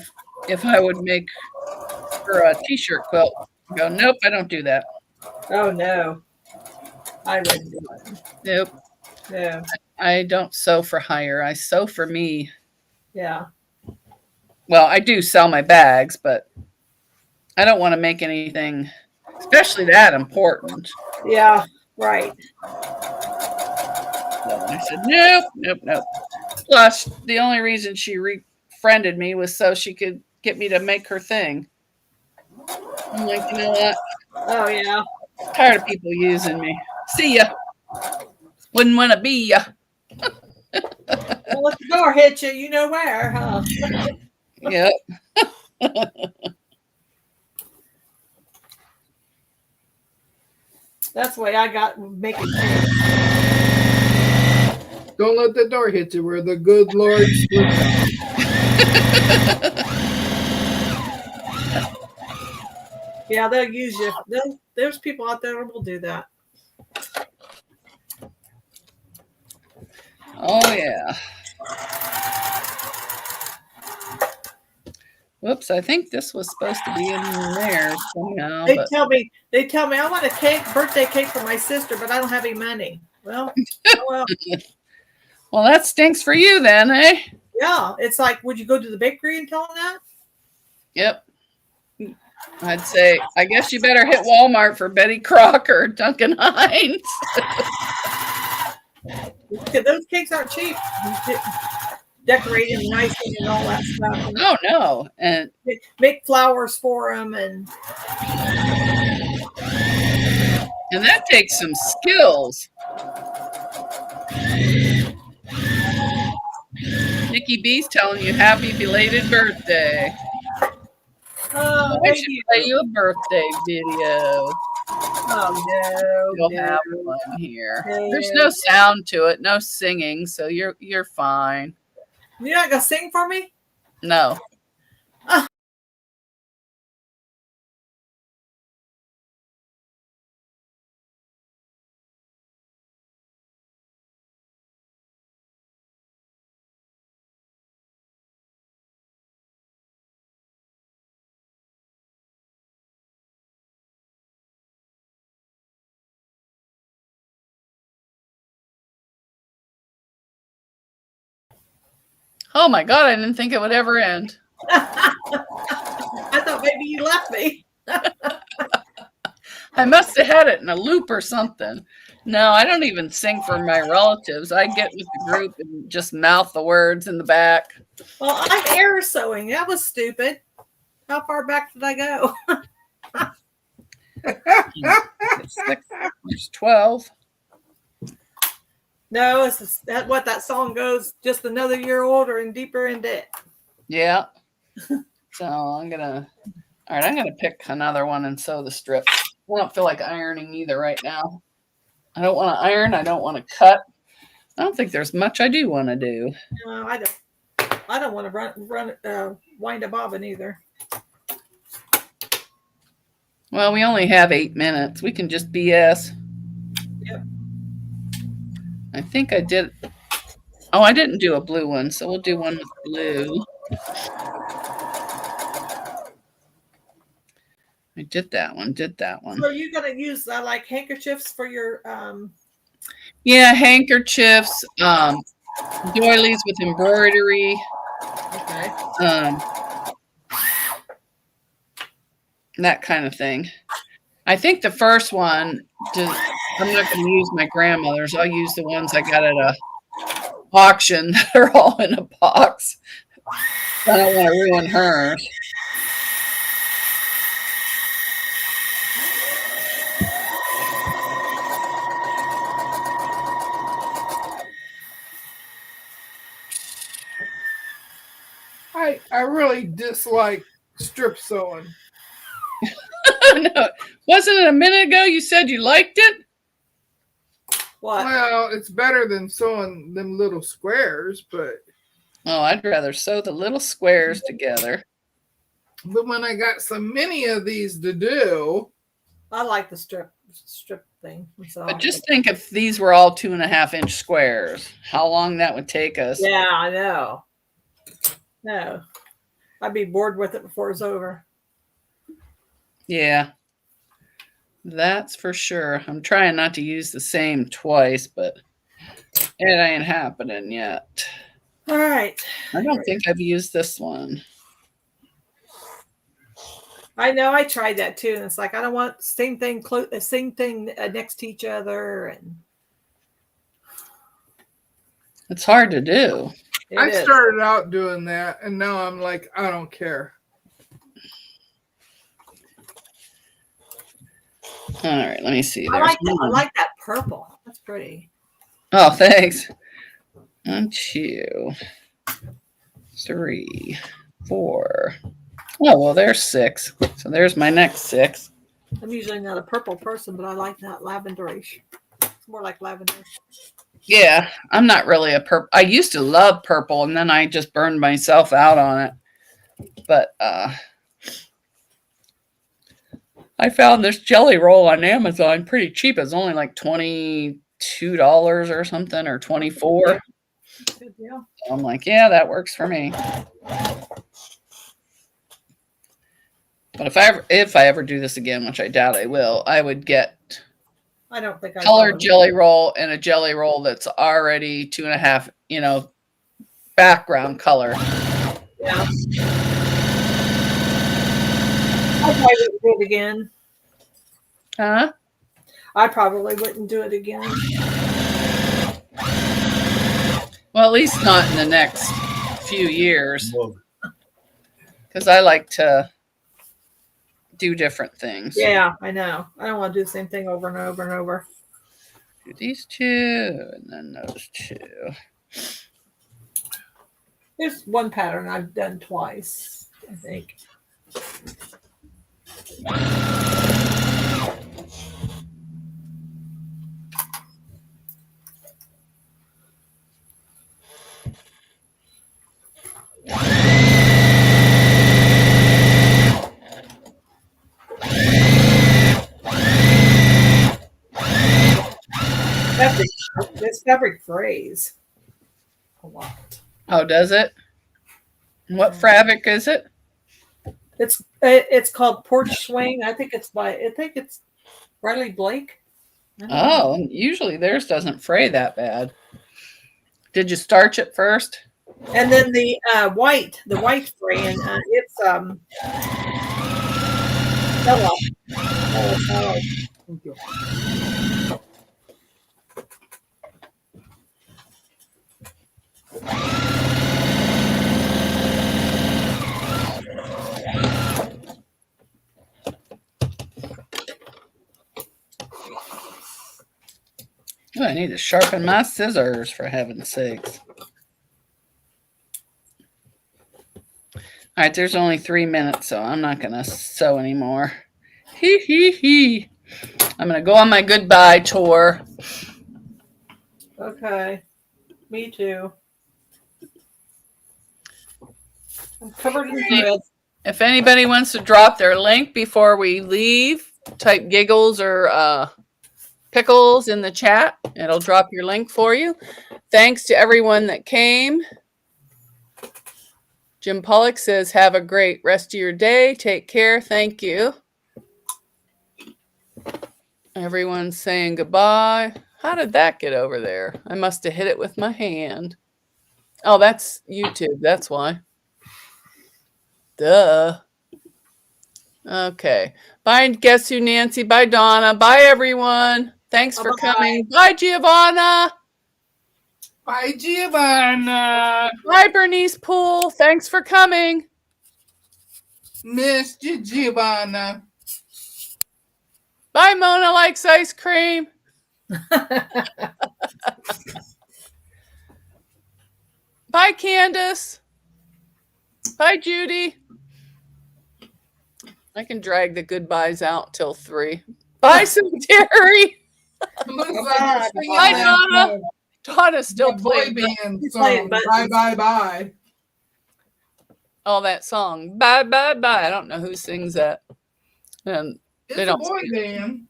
if I would make her a t-shirt quilt. I go, nope, I don't do that.
Oh no. I wouldn't do it.
Nope.
Yeah.
I don't sew for hire. I sew for me.
Yeah.
Well, I do sell my bags, but I don't want to make anything, especially that important.
Yeah. Right.
So I said, nope. Plus, the only reason she friended me was so she could get me to make her thing. I'm like, you know what?
Oh yeah.
Tired of people using me. See ya. Wouldn't want to be ya.
Well, if the door hits you, you know where, huh?
Yep.
That's the way I got making things.
Don't let the door hit you where the good Lord split down.
Yeah, they'll use you. There's people out there that will do that.
Oh, yeah. Whoops, I think this was supposed to be in there somehow.
They tell me I want a birthday cake for my sister, but I don't have any money. Well, oh well.
Well, that stinks for you then, eh?
Yeah, it's like, would you go to the bakery and tell them that?
Yep. I'd say, I guess you better hit Walmart for Betty Crocker, Duncan Hines.
Those cakes aren't cheap. Decorating nicely and all that stuff.
Oh, no. And
make flowers for them. And
that takes some skills. Nikki B's telling you happy belated birthday.
Oh,
I
thank
should
you.
play you a birthday video.
Oh, no.
You'll
no,
have one here.
no.
There's no sound to it, no singing, so you're fine.
You're not going to sing for me?
No. Oh my God, I didn't think it would ever end.
I thought maybe you left me.
I must have had it in a loop or something. No, I don't even sing for my relatives. I get with the group and just mouth the words in the back.
Well, I'm air sewing. That was stupid. How far back did I go?
It's 6, there's 12.
No, it's what that song goes. Just another year older and deeper in debt.
Yeah. So I'm gonna pick another one and sew the strips. I don't feel like ironing either right now. I don't want to iron. I don't want to cut. I don't think there's much I do want to do.
No, I don't. I don't want to wind a bobbin either.
Well, we only have 8 minutes. We can just BS.
Yep.
I think I did. Oh, I didn't do a blue one, so we'll do one with blue. I did that one.
So are you gonna use like handkerchiefs for your
Yeah, handkerchiefs, doilies with embroidery,
Okay.
That kind of thing. I think the first one, I'm not going to use my grandmother's. I'll use the ones I got at a auction that are all in a box. I don't want to ruin hers.
I really dislike strip sewing.
No, wasn't it a minute ago you said you liked it?
What?
Well, it's better than sewing them little squares, but
Oh, I'd rather sew the little squares together.
when I got so many of these to do,
I like the strip thing. So
But just think if these were all 2.5-inch squares, how long that would take us.
yeah, I know. No, I'd be bored with it before it's over.
Yeah, that's for sure. I'm trying not to use the same twice, but it ain't happening yet.
All right.
I don't think I've used this one.
I know. I tried that too, and it's like I don't want same thing next to each other, and
It's hard to do.
I started out doing that, and now I'm like, I don't care.
All right, let me see.
I like that purple. That's pretty.
Oh, thanks. 1, 2, 3, 4. Oh, well, there's 6. So there's my next 6.
I'm usually not a purple person, but I like that lavenderish. It's more like lavender.
Yeah, I'm not really a purple. I used to love purple, and then I just burned myself out on it. But I found this jelly roll on Amazon pretty cheap. It's only like $22 or something, or $24.
Good deal.
So I'm like, yeah, that works for me. But if I ever do this again, which I doubt I will, I would get
I don't think I
colored
will.
jelly roll and a jelly roll that's already 2.5, background color.
Yeah. I probably wouldn't do it again.
Huh?
I probably wouldn't do it again.
Well, at least not in the next few years, because I like to do different things.
Yeah, I know. I don't want to do the same thing over and over and over.
Do these 2 and then those 2.
There's one pattern I've done twice, I think. This fabric frays a lot.
Oh, does it? What fabric is it?
It's called Porch Swing. I think it's Riley Blake. I don't know.
Oh, usually theirs doesn't fray that bad. Did you starch it first?
And then the white fray, and it's Stella. Oh, thank you.
Oh, I need to sharpen my scissors, for heaven's sakes. All right, there's only 3 minutes, so I'm not going to sew anymore. Hee hee hee. I'm going to go on my goodbye tour.
Okay. Me too. I'm covered in thread.
If anybody wants to drop their link before we leave, type giggles or pickles in the chat. It'll drop your link for you. Thanks to everyone that came. Jim Pollock says, have a great rest of your day. Take care. Thank you. Everyone's saying goodbye. How did that get over there? I must have hit it with my hand. Oh, that's YouTube. That's why. Duh. Okay. Bye, Guess Who, Nancy. Bye, Donna. Bye, everyone. Thanks for coming. Bye, Giovanna.
Bye, Giovanna.
Bye, Bernice Poole. Thanks for coming.
Miss Giovanna.
Bye, Mona Likes Ice Cream. Bye, Candace. Bye, Judy. I can drag the goodbyes out till 3. Bye, Terry.
Bye,
Bye, Donna. Donna's still
boy
playing.
band
He's
song.
playing
Bye,
buttons.
bye, bye.
Oh, that song. Bye, bye, bye. I don't know who sings that. And
It's
they
a
don't.
boy band.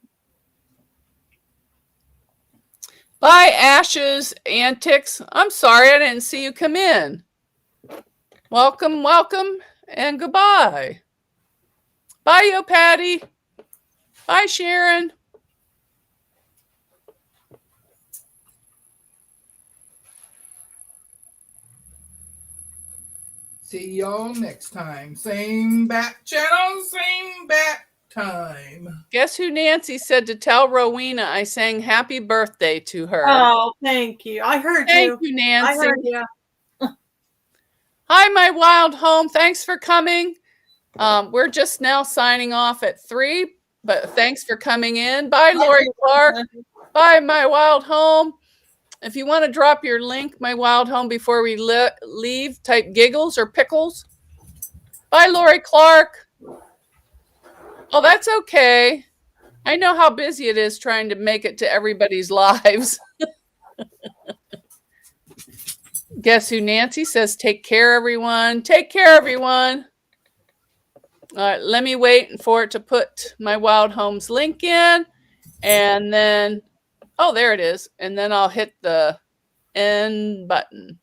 Bye, Ashes Antics. I'm sorry I didn't see you come in. Welcome, welcome, and goodbye. Bye, Yo Patty. Bye, Sharon.
See y'all next time. Same bat channel, same bat time.
Guess who Nancy said to tell Rowena I sang happy birthday to her.
Oh, thank you. I heard
Thank
you.
you, Nancy.
I heard you.
Hi, my wild home. Thanks for coming. We're just now signing off at 3, but thanks for coming in. Bye, Lori Clark. Bye, my wild home. If you want to drop your link, my wild home, before we leave, type giggles or pickles. Bye, Lori Clark. Oh, that's okay. I know how busy it is trying to make it to everybody's lives. Guess who Nancy says, take care, everyone. Take care, everyone. All right, let me wait for it to put my Wild Homes link in. And then, oh, there it is. And then I'll hit the end button.